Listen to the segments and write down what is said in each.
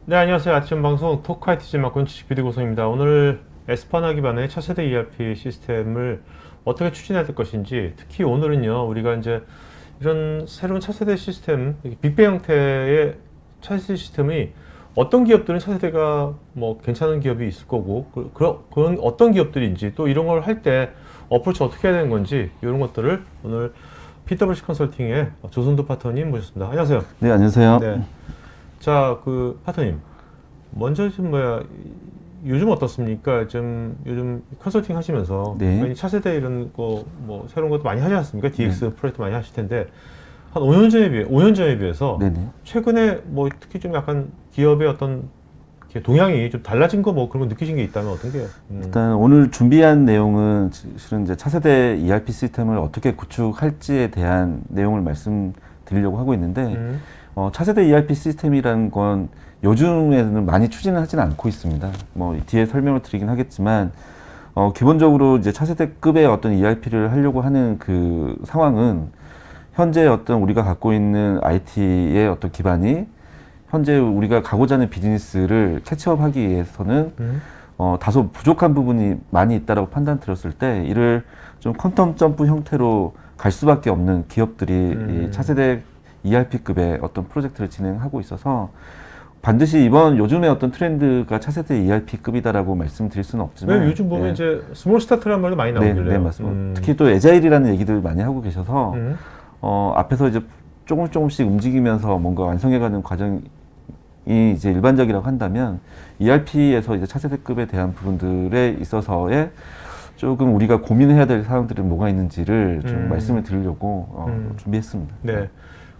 네, 안녕하세요. 아침 방송 토크아이티즈 맡고 지식 PD 고성입니다. 오늘 에스파나 기반의 차세대 ERP 시스템을 어떻게 추진해야 될 것인지, 특히 오늘은요, 우리가 이제 이런 새로운 차세대 시스템, 빅뱅 형태의 차세대 시스템이 어떤 기업들은 차세대가 뭐 괜찮은 기업이 있을 거고, 그런 어떤 기업들인지, 또 이런 걸 할 때 어프로치 어떻게 해야 되는 건지, 이런 것들을 오늘 PwC 컨설팅의 조선도 파트너님 모셨습니다. 안녕하세요. 네, 안녕하세요. 네. 자, 파트너님, 먼저 요즘 어떻습니까? 요즘 컨설팅 하시면서 네. 차세대 이런 거 뭐 새로운 것도 많이 하지 않습니까? DX 프로젝트 많이 하실 텐데 한 5년 전에 비해서 네네. 최근에 뭐 특히 좀 약간 기업의 어떤 동향이 좀 달라진 거 뭐 그런 거 느끼신 게 있다면 어떤 게요? 일단 오늘 준비한 내용은 실은 이제 차세대 ERP 시스템을 어떻게 구축할지에 대한 내용을 말씀드리려고 하고 있는데 차세대 ERP 시스템이라는 건 요즘에는 많이 추진을 하지는 않고 있습니다. 뭐 뒤에 설명을 드리긴 하겠지만 기본적으로 이제 차세대급의 어떤 ERP를 하려고 하는 그 상황은 현재 어떤 우리가 갖고 있는 IT의 어떤 기반이 현재 우리가 가고자 하는 비즈니스를 캐치업하기 위해서는 다소 부족한 부분이 많이 있다라고 판단 들었을 때 이를 좀 퀀텀 점프 형태로 갈 수밖에 없는 기업들이 이 차세대 ERP급의 어떤 프로젝트를 진행하고 있어서 반드시 요즘의 어떤 트렌드가 차세대 ERP급이다라고 말씀드릴 수는 없지만 왜 요즘 보면 이제 스몰 스타트라는 말도 많이 나오길래요. 네, 맞습니다. 특히 또 에자일이라는 얘기들 많이 하고 계셔서 앞에서 이제 조금씩 움직이면서 뭔가 완성해가는 과정이 이제 일반적이라고 한다면 ERP에서 이제 차세대급에 대한 부분들에 있어서의 조금 우리가 고민해야 될 사항들은 뭐가 있는지를 좀 말씀을 드리려고 준비했습니다. 네.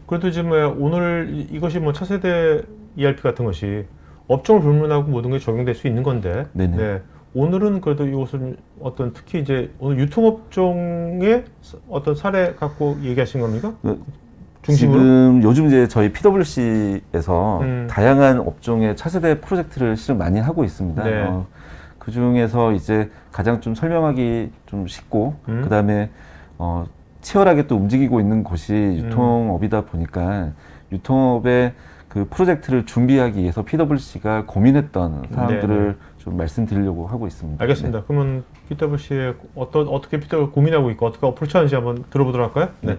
그래도 지금 오늘 이것이 뭐 차세대 ERP 같은 것이 업종을 불문하고 모든 게 적용될 수 있는 건데, 네네. 네. 오늘은 그래도 이것은 어떤 특히 이제 오늘 유통업종의 어떤 사례 갖고 얘기하신 겁니까? 중심으로? 지금 요즘 이제 저희 PwC에서 다양한 업종의 차세대 프로젝트를 실은 많이 하고 있습니다. 네. 그 중에서 이제 가장 좀 설명하기 좀 쉽고, 그 다음에 치열하게 또 움직이고 있는 곳이 유통업이다 보니까 유통업의 그 프로젝트를 준비하기 위해서 PwC가 고민했던 사항들을 좀 말씀드리려고 하고 있습니다. 알겠습니다. 네. 그러면 PwC에 어떻게 PwC 고민하고 있고 어떻게 어프로치하는지 한번 들어보도록 할까요? 네.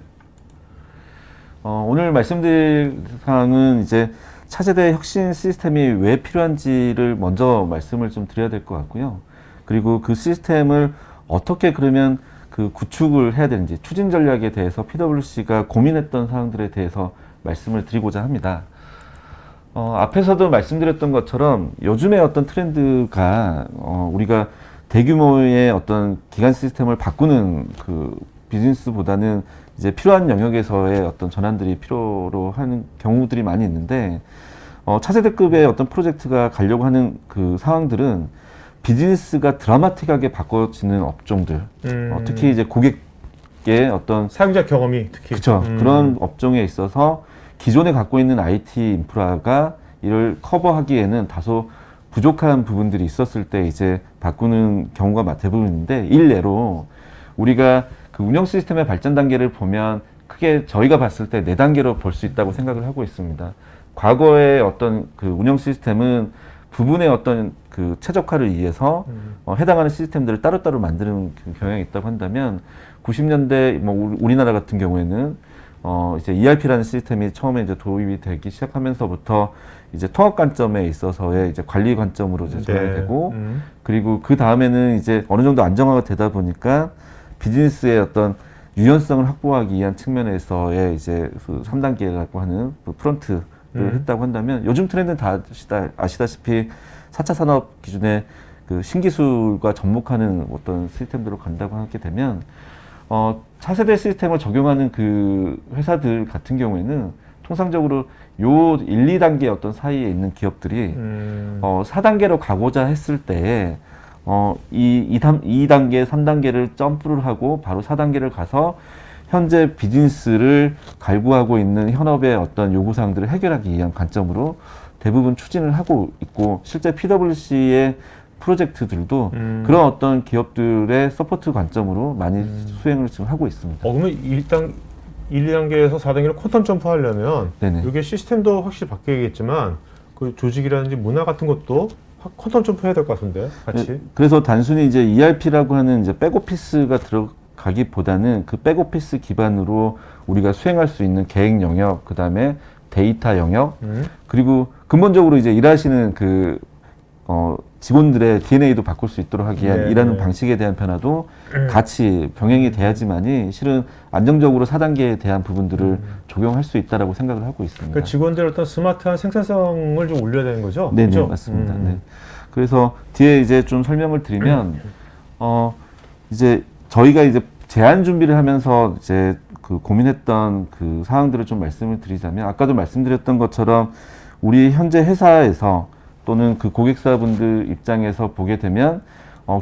오늘 말씀드릴 사항은 이제 차세대 혁신 시스템이 왜 필요한지를 먼저 말씀을 좀 드려야 될 것 같고요. 그리고 그 시스템을 어떻게 그러면 그 구축을 해야 되는지 추진 전략에 대해서 PwC가 고민했던 사항들에 대해서 말씀을 드리고자 합니다. 앞에서도 말씀드렸던 것처럼 요즘의 어떤 트렌드가 우리가 대규모의 어떤 기간 시스템을 바꾸는 그 비즈니스보다는 이제 필요한 영역에서의 어떤 전환들이 필요로 하는 경우들이 많이 있는데 차세대급의 어떤 프로젝트가 가려고 하는 그 상황들은 비즈니스가 드라마틱하게 바꿔지는 업종들, 특히 이제 고객의 어떤 사용자 경험이 특히 그렇죠. 그런 업종에 있어서 기존에 갖고 있는 IT 인프라가 이를 커버하기에는 다소 부족한 부분들이 있었을 때 이제 바꾸는 경우가 대부분인데 일례로 우리가 그 운영 시스템의 발전 단계를 보면 크게 저희가 봤을 때 4단계로 볼 수 있다고 생각을 하고 있습니다. 과거의 어떤 그 운영 시스템은 부분의 어떤 그 최적화를 위해서 해당하는 시스템들을 따로따로 만드는 그 경향이 있다고 한다면 90년대 뭐 우리나라 같은 경우에는 이제 ERP라는 시스템이 처음에 이제 도입이 되기 시작하면서부터 이제 통합 관점에 있어서의 이제 관리 관점으로 이제 전환이 되고 그리고 그 다음에는 이제 어느 정도 안정화가 되다 보니까 비즈니스의 어떤 유연성을 확보하기 위한 측면에서의 이제 그 3단계라고 하는 그 프론트를 했다고 한다면 요즘 트렌드는 다 아시다시피 4차 산업 기준의 그 신기술과 접목하는 어떤 시스템들로 간다고 하게 되면 차세대 시스템을 적용하는 그 회사들 같은 경우에는 통상적으로 요 1, 2단계 어떤 사이에 있는 기업들이 4단계로 가고자 했을 때에 2단계, 3단계를 점프를 하고 바로 4단계를 가서 현재 비즈니스를 갈구하고 있는 현업의 어떤 요구사항들을 해결하기 위한 관점으로 대부분 추진을 하고 있고 실제 PwC의 프로젝트들도 그런 어떤 기업들의 서포트 관점으로 많이 수행을 지금 하고 있습니다. 그러면 일단 1, 2단계에서 4단계로 퀀텀 점프하려면 네네. 이게 시스템도 확실히 바뀌겠지만 그 조직이라든지 문화 같은 것도 퀀텀 점프해야 될 것 같은데 같이. 그래서 단순히 이제 ERP라고 하는 이제 백오피스가 들어가기보다는 그 백오피스 기반으로 우리가 수행할 수 있는 계획 영역, 그 다음에 데이터 영역, 그리고 근본적으로 이제 일하시는 그 직원들의 DNA도 바꿀 수 있도록 하기 위한 네, 일하는 네. 방식에 대한 변화도 같이 병행이 돼야지만이 실은 안정적으로 4단계에 대한 부분들을 적용할 수 있다라고 생각을 하고 있습니다. 그 직원들의 어떤 스마트한 생산성을 좀 올려야 되는 거죠? 네네, 그죠? 맞습니다. 네. 그래서 뒤에 이제 좀 설명을 드리면, 이제 저희가 이제 제안 준비를 하면서 이제 그 고민했던 그 사항들을 좀 말씀을 드리자면, 아까도 말씀드렸던 것처럼 우리 현재 회사에서 또는 그 고객사분들 입장에서 보게 되면,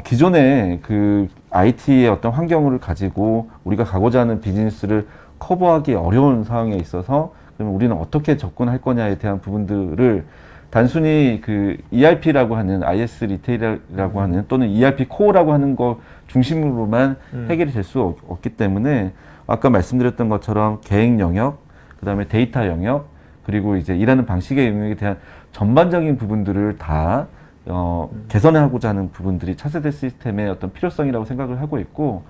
기존에 그 IT의 어떤 환경을 가지고 우리가 가고자 하는 비즈니스를 커버하기 어려운 상황에 있어서, 그러면 우리는 어떻게 접근할 거냐에 대한 부분들을 단순히 그 ERP라고 하는 IS 리테일이라고 하는 또는 ERP 코어라고 하는 거 중심으로만 해결이 될 수 없기 때문에 아까 말씀드렸던 것처럼 계획 영역, 그 다음에 데이터 영역, 그리고 이제 일하는 방식의 영역에 대한 전반적인 부분들을 다 개선하고자 하는 부분들이 차세대 시스템의 어떤 필요성이라고 생각을 하고 있고,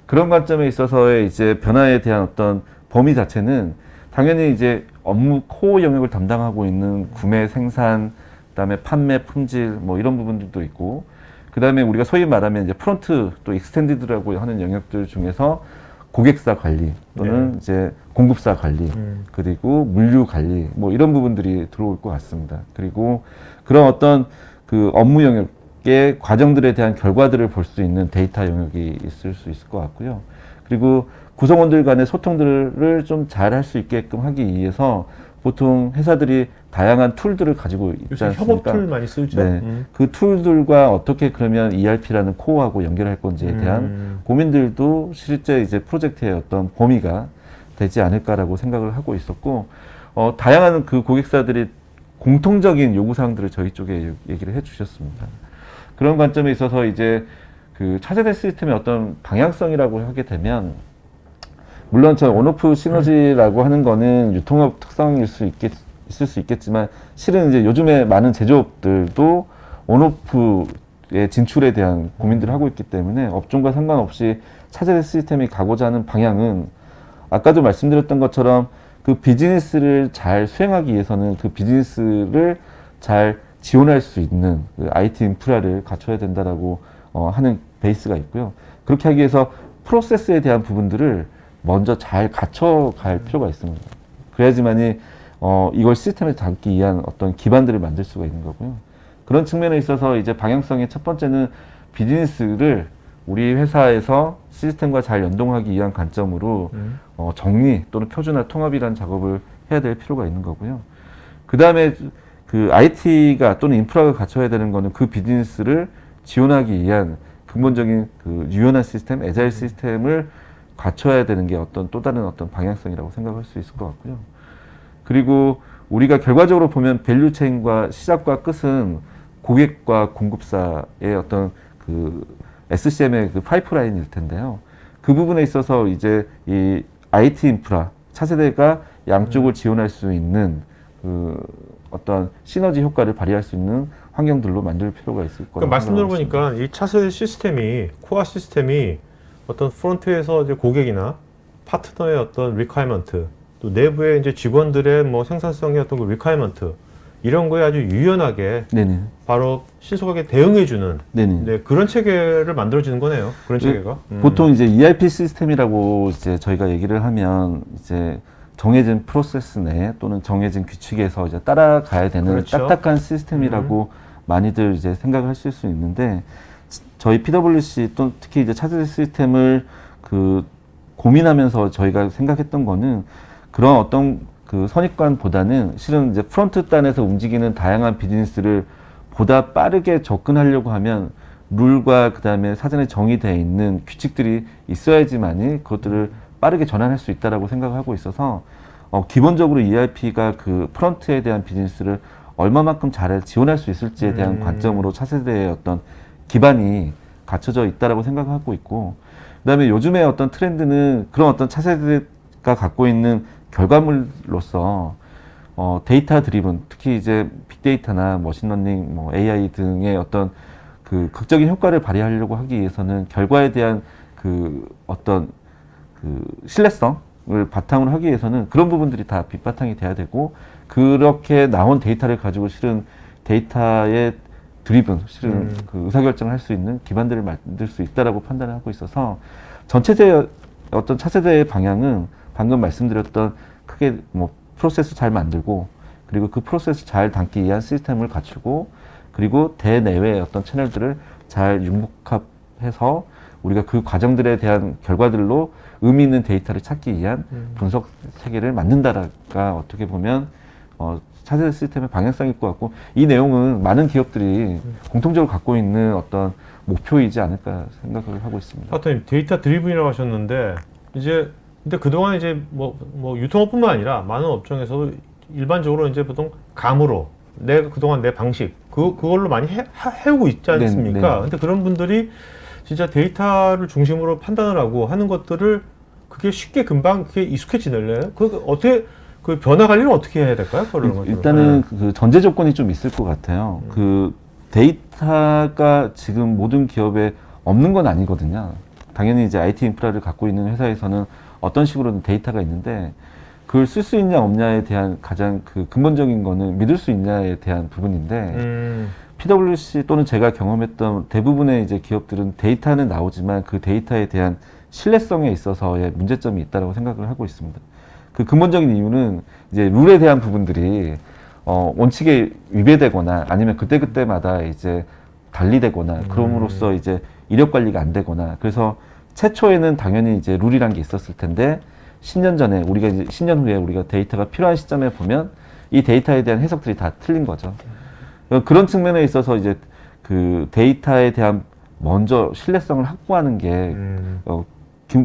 그런 관점에 있어서의 이제 변화에 대한 어떤 범위 자체는 당연히 이제 업무 코어 영역을 담당하고 있는 구매, 생산, 그다음에 판매, 품질 뭐 이런 부분들도 있고, 그다음에 우리가 소위 말하면 이제 프론트 또 익스텐디드라고 하는 영역들 중에서 고객사 관리 또는 이제 공급사 관리 그리고 물류 관리 뭐 이런 부분들이 들어올 것 같습니다. 그리고 그런 어떤 그 업무 영역의 과정들에 대한 결과들을 볼 수 있는 데이터 영역이 있을 수 있을 것 같고요. 그리고 구성원들 간의 소통들을 좀 잘 할 수 있게끔 하기 위해서 보통 회사들이 다양한 툴들을 가지고 있지 요새 않습니까? 협업 툴 많이 쓰죠. 네. 그 툴들과 어떻게 그러면 ERP라는 코어하고 연결할 건지에 대한 고민들도 실제 이제 프로젝트의 어떤 범위가 되지 않을까라고 생각을 하고 있었고, 다양한 그 고객사들이 공통적인 요구사항들을 저희 쪽에 얘기를 해 주셨습니다. 그런 관점에 있어서 이제 그 차세대 시스템의 어떤 방향성이라고 하게 되면, 물론 저 온오프 시너지라고 하는 거는 유통업 특성일 수 있을 수 있겠지만, 실은 이제 요즘에 많은 제조업들도 온오프의 진출에 대한 고민들을 하고 있기 때문에 업종과 상관없이 차세대 시스템이 가고자 하는 방향은 아까도 말씀드렸던 것처럼 그 비즈니스를 잘 수행하기 위해서는 그 비즈니스를 잘 지원할 수 있는 그 IT 인프라를 갖춰야 된다라고 하는 베이스가 있고요. 그렇게 하기 위해서 프로세스에 대한 부분들을 먼저 잘 갖춰갈 필요가 있습니다. 그래야지만이 이걸 시스템에 담기 위한 어떤 기반들을 만들 수가 있는 거고요. 그런 측면에 있어서 이제 방향성의 첫 번째는 비즈니스를 우리 회사에서 시스템과 잘 연동하기 위한 관점으로 정리 또는 표준화 통합이라는 작업을 해야 될 필요가 있는 거고요. 그 다음에 그 IT가 또는 인프라가 갖춰야 되는 거는 그 비즈니스를 지원하기 위한 근본적인 그 유연한 시스템, 애자일 시스템을 갖춰야 되는 게 어떤 또 다른 어떤 방향성이라고 생각할 수 있을 것 같고요. 그리고 우리가 결과적으로 보면 밸류체인과 시작과 끝은 고객과 공급사의 어떤 그 SCM의 그 파이프라인일 텐데요. 그 부분에 있어서 이제 이 IT 인프라, 차세대가 양쪽을 지원할 수 있는 그 어떤 시너지 효과를 발휘할 수 있는 환경들로 만들 필요가 있을 거라고 그러니까 말씀 생각합니다. 들어보니까 이 차세대 시스템이 코어 시스템이 어떤 프론트에서 이제 고객이나 파트너의 어떤 리퀘어먼트, 또 내부의 이제 직원들의 뭐 생산성의 어떤 그 리퀘어먼트 이런 거에 아주 유연하게 네네. 바로 신속하게 대응해주는 네네. 네, 그런 체계를 만들어지는 거네요. 그런 체계가. 보통 이제 ERP 시스템이라고 이제 저희가 얘기를 하면 이제 정해진 프로세스 내 또는 정해진 규칙에서 이제 따라가야 되는 그렇죠. 딱딱한 시스템이라고 많이들 이제 생각을 하실 수 있는데, 저희 PwC 또 특히 이제 차세대 시스템을 그 고민하면서 저희가 생각했던 거는 그런 어떤 그 선입관보다는 실은 이제 프론트 단에서 움직이는 다양한 비즈니스를 보다 빠르게 접근하려고 하면 룰과 그 다음에 사전에 정의되어 있는 규칙들이 있어야지만이 그것들을 빠르게 전환할 수 있다라고 생각하고 있어서 기본적으로 ERP가 그 프론트에 대한 비즈니스를 얼마만큼 잘 지원할 수 있을지에 대한 관점으로 차세대의 어떤 기반이 갖춰져 있다라고 생각하고 있고, 그다음에 요즘에 어떤 트렌드는 그런 어떤 차세대 갖고 있는 결과물로서 데이터 드리븐, 특히 이제 빅데이터나 머신러닝, 뭐 AI 등의 어떤 그 극적인 효과를 발휘하려고 하기 위해서는 결과에 대한 그 어떤 그 신뢰성을 바탕으로 하기 위해서는 그런 부분들이 다 밑바탕이 돼야 되고, 그렇게 나온 데이터를 가지고 실은 데이터의 드리븐, 실은 그 의사결정을 할 수 있는 기반들을 만들 수 있다라고 판단을 하고 있어서, 전체적인 어떤 차세대의 방향은 방금 말씀드렸던 크게 뭐 프로세스 잘 만들고, 그리고 그 프로세스 잘 담기 위한 시스템을 갖추고, 그리고 대내외의 어떤 채널들을 잘 융복합해서 우리가 그 과정들에 대한 결과들로 의미 있는 데이터를 찾기 위한 분석 체계를 만든다라가 어떻게 보면 차세대 시스템의 방향성일 것 같고, 이 내용은 많은 기업들이 공통적으로 갖고 있는 어떤 목표이지 않을까 생각을 하고 있습니다. 파트님, 데이터 드리븐이라고 하셨는데, 이제 근데 그동안 이제 뭐 유통업뿐만 아니라 많은 업종에서도 일반적으로 이제 보통 감으로 그동안 내 방식 그걸로 많이 해오고 있지 않습니까? 네, 네. 근데 그런 분들이 진짜 데이터를 중심으로 판단을 하고 하는 것들을 그게 쉽게 금방 그게 익숙해지ner래요? 그 어떻게 그 변화 관리는 어떻게 해야 될까요? 일단은 그 전제 조건이 좀 있을 것 같아요. 그 데이터가 지금 모든 기업에 없는 건 아니거든요. 당연히 이제 IT 인프라를 갖고 있는 회사에서는 어떤 식으로든 데이터가 있는데, 그걸 쓸 수 있냐 없냐에 대한 가장 그 근본적인 거는 믿을 수 있냐에 대한 부분인데, PwC 또는 제가 경험했던 대부분의 이제 기업들은 데이터는 나오지만 그 데이터에 대한 신뢰성에 있어서의 문제점이 있다고 생각을 하고 있습니다. 그 근본적인 이유는 이제 룰에 대한 부분들이 원칙에 위배되거나 아니면 그때그때마다 이제 달리되거나 그럼으로써 이제 이력 관리가 안 되거나, 그래서 최초에는 당연히 이제 룰이란 게 있었을 텐데 10년 전에 우리가 이제 10년 후에 우리가 데이터가 필요한 시점에 보면 이 데이터에 대한 해석들이 다 틀린 거죠. 그런 측면에 있어서 이제 그 데이터에 대한 먼저 신뢰성을 확보하는 게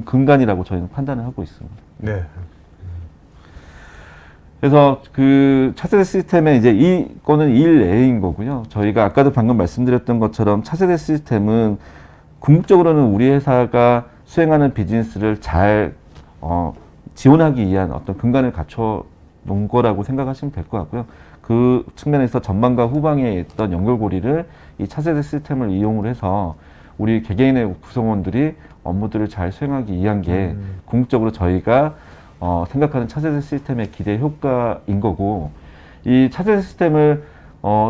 근간이라고 저희는 판단을 하고 있습니다. 네. 그래서 그 차세대 시스템에 이제 이거는 일례인 거고요. 저희가 아까도 방금 말씀드렸던 것처럼 차세대 시스템은 궁극적으로는 우리 회사가 수행하는 비즈니스를 잘 지원하기 위한 어떤 근간을 갖춰 놓은 거라고 생각하시면 될 것 같고요. 그 측면에서 전방과 후방에 있던 연결고리를 이 차세대 시스템을 이용을 해서 우리 개개인의 구성원들이 업무들을 잘 수행하기 위한 게 궁극적으로 저희가 생각하는 차세대 시스템의 기대 효과인 거고, 이 차세대 시스템을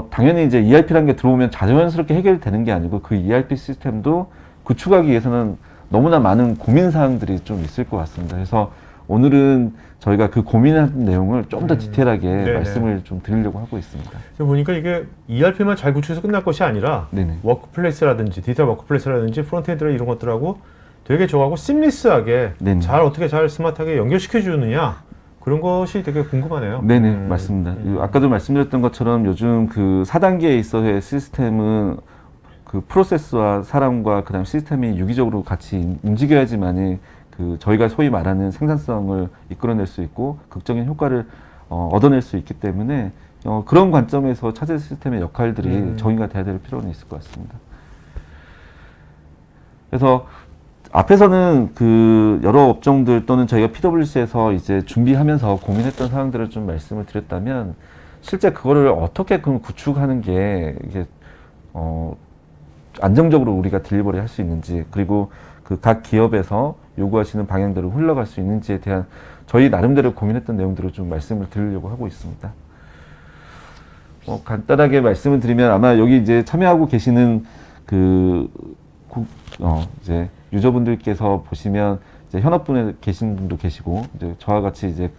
당연히 이제 ERP라는 게 들어오면 자연스럽게 해결되는 게 아니고, 그 ERP 시스템도 구축하기 위해서는 너무나 많은 고민 사항들이 좀 있을 것 같습니다. 그래서 오늘은 저희가 그 고민한 내용을 좀 더 디테일하게 네네. 말씀을 좀 드리려고 하고 있습니다. 보니까 이게 ERP만 잘 구축해서 끝날 것이 아니라 네네. 워크플레이스라든지 디지털 워크플레이스라든지 프론트엔드라 이런 것들하고 되게 저하고 심리스하게 네네. 어떻게 잘 스마트하게 연결시켜 주느냐, 그런 것이 되게 궁금하네요. 네네, 맞습니다. 아까도 말씀드렸던 것처럼 요즘 그 4단계에 있어서의 시스템은 그 프로세스와 사람과 그다음 시스템이 유기적으로 같이 움직여야지만이 그 저희가 소위 말하는 생산성을 이끌어낼 수 있고 극적인 효과를 얻어낼 수 있기 때문에 그런 관점에서 차세대 시스템의 역할들이 정의가 돼야 될 필요는 있을 것 같습니다. 그래서 앞에서는 그 여러 업종들 또는 저희가 PwC에서 이제 준비하면서 고민했던 사항들을 좀 말씀을 드렸다면, 실제 그거를 어떻게 그럼 구축하는 게 이게 안정적으로 우리가 딜리버리 할 수 있는지, 그리고 그 각 기업에서 요구하시는 방향대로 흘러갈 수 있는지에 대한 저희 나름대로 고민했던 내용들을 좀 말씀을 드리려고 하고 있습니다. 간단하게 말씀을 드리면, 아마 여기 이제 참여하고 계시는 그 이제 유저분들께서 보시면 이제 현업분에 계신 분도 계시고, 이제 저와 같이 이제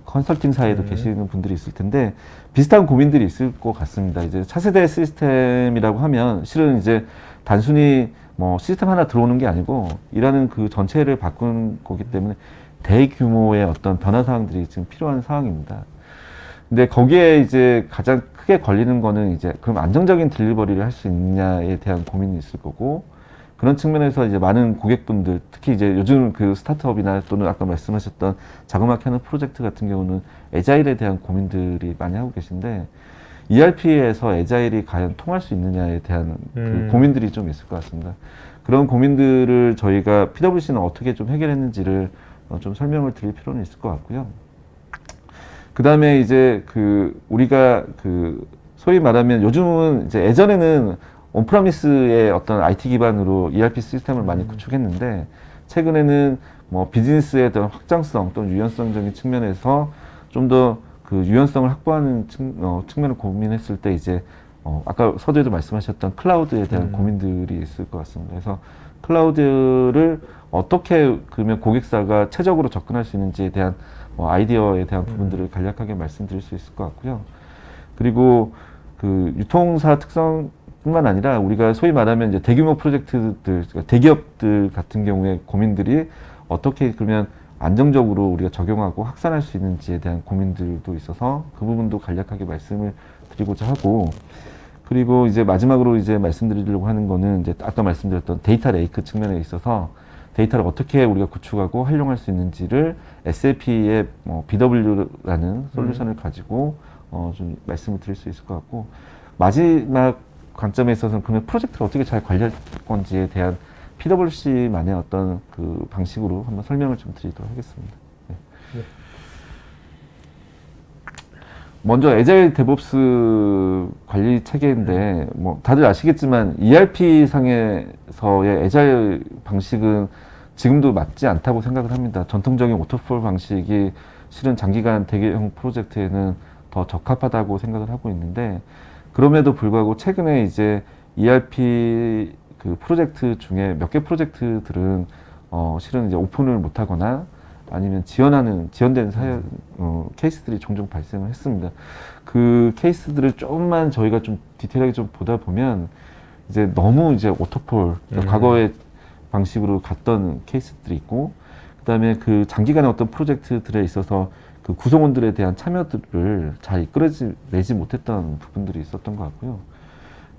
컨설팅사에도 계시는 분들이 있을 텐데 비슷한 고민들이 있을 것 같습니다. 이제 차세대 시스템이라고 하면 실은 이제 단순히 뭐 시스템 하나 들어오는 게 아니고 일하는 그 전체를 바꾸는 거기 때문에 대규모의 어떤 변화 사항들이 지금 필요한 상황입니다. 근데 거기에 이제 가장 크게 걸리는 거는 이제 그럼 안정적인 딜리버리를 할 수 있느냐에 대한 고민이 있을 거고, 그런 측면에서 이제 많은 고객분들, 특히 이제 요즘 그 스타트업이나 또는 아까 말씀하셨던 자그마치 하는 프로젝트 같은 경우는 애자일에 대한 고민들이 많이 하고 계신데, ERP에서 애자일이 과연 통할 수 있느냐에 대한 그 고민들이 좀 있을 것 같습니다. 그런 고민들을 저희가 PwC는 어떻게 좀 해결했는지를 좀 설명을 드릴 필요는 있을 것 같고요. 그 다음에 이제 우리가 소위 말하면 요즘은 이제 예전에는 온프라미스의 어떤 IT 기반으로 ERP 시스템을 많이 구축했는데 최근에는 뭐 비즈니스의 어떤 확장성 또는 유연성적인 측면에서 좀 더 그 유연성을 확보하는 측면을 고민했을 때 이제 아까 서두에도 말씀하셨던 클라우드에 대한 고민들이 있을 것 같습니다. 그래서 클라우드를 어떻게 그러면 고객사가 최적으로 접근할 수 있는지에 대한 아이디어에 대한 부분들을 간략하게 말씀드릴 수 있을 것 같고요. 그리고 그 유통사 특성뿐만 아니라 우리가 소위 말하면 이제 대규모 프로젝트들, 그러니까 대기업들 같은 경우에 고민들이 어떻게 그러면 안정적으로 우리가 적용하고 확산할 수 있는지에 대한 고민들도 있어서 그 부분도 간략하게 말씀을 드리고자 하고, 그리고 이제 마지막으로 이제 말씀드리려고 하는 거는 이제 아까 말씀드렸던 데이터 레이크 측면에 있어서 데이터를 어떻게 우리가 구축하고 활용할 수 있는지를 SAP의 BW라는 솔루션을 가지고 좀 말씀을 드릴 수 있을 것 같고, 마지막 관점에 있어서는 그러면 프로젝트를 어떻게 잘 관리할 건지에 대한 PwC만의 어떤 그 방식으로 한번 설명을 좀 드리도록 하겠습니다. 네. 네. 먼저 에자일 데브옵스 관리 체계인데 뭐 다들 아시겠지만 ERP 상에서의 에자일 방식은 지금도 맞지 않다고 생각을 합니다. 전통적인 워터폴 방식이 실은 장기간 대형 프로젝트에는 더 적합하다고 생각을 하고 있는데, 그럼에도 불구하고 최근에 이제 ERP 그 프로젝트 중에 몇 개 프로젝트들은 실은 이제 오픈을 못하거나 아니면 지연된 케이스들이 종종 발생을 했습니다. 그 케이스들을 조금만 저희가 좀 디테일하게 좀 보다 보면 이제 너무 이제 워터폴, 과거의 방식으로 갔던 케이스들이 있고, 그다음에 그 장기간의 어떤 프로젝트들에 있어서 그 구성원들에 대한 참여들을 잘 이끌어내지 못했던 부분들이 있었던 것 같고요.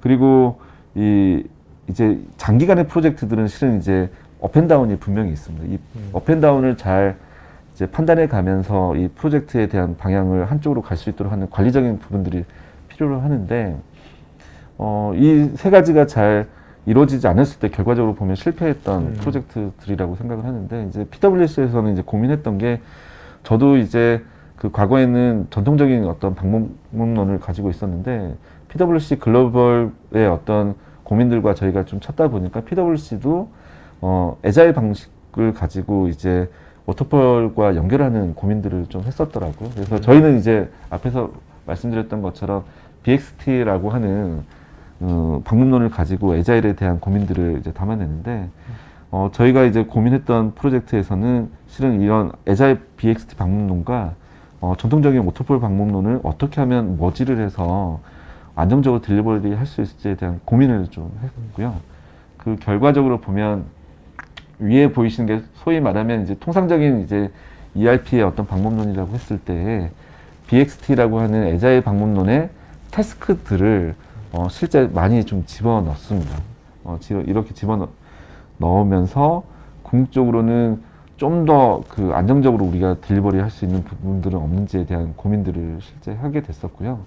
그리고 이제 장기간의 프로젝트들은 실은 이제 업앤다운이 분명히 있습니다. 이 업앤다운을 잘 이제 판단해 가면서 이 프로젝트에 대한 방향을 한쪽으로 갈 수 있도록 하는 관리적인 부분들이 필요로 하는데, 이 세 가지가 잘 이루어지지 않았을 때 결과적으로 보면 실패했던 프로젝트들이라고 생각을 하는데, 이제 PwC에서는 이제 고민했던 게, 저도 이제 그 과거에는 전통적인 어떤 방법론을 가지고 있었는데 PwC 글로벌의 어떤 고민들과 저희가 좀 찾다 보니까 PwC도 에자일 방식을 가지고 이제 워터폴과 연결하는 고민들을 좀 했었더라고요. 그래서 저희는 이제 앞에서 말씀드렸던 것처럼 BXT라고 하는 방법론을 가지고 에자일에 대한 고민들을 이제 담아냈는데, 저희가 이제 고민했던 프로젝트에서는 실은 이런 에자일 BXT 방법론과 전통적인 워터폴 방법론을 어떻게 하면 머지를 해서 안정적으로 딜리버리 할 수 있을지에 대한 고민을 좀 했고요. 그 결과적으로 보면 위에 보이시는 게 소위 말하면 이제 통상적인 이제 ERP의 어떤 방법론이라고 했을 때 BXT라고 하는 에자일 방법론의 태스크들을 실제 많이 좀 집어넣습니다. 이렇게 집어넣으면서 궁극적으로는 좀 더 그 안정적으로 우리가 딜리버리 할 수 있는 부분들은 없는지에 대한 고민들을 실제 하게 됐었고요.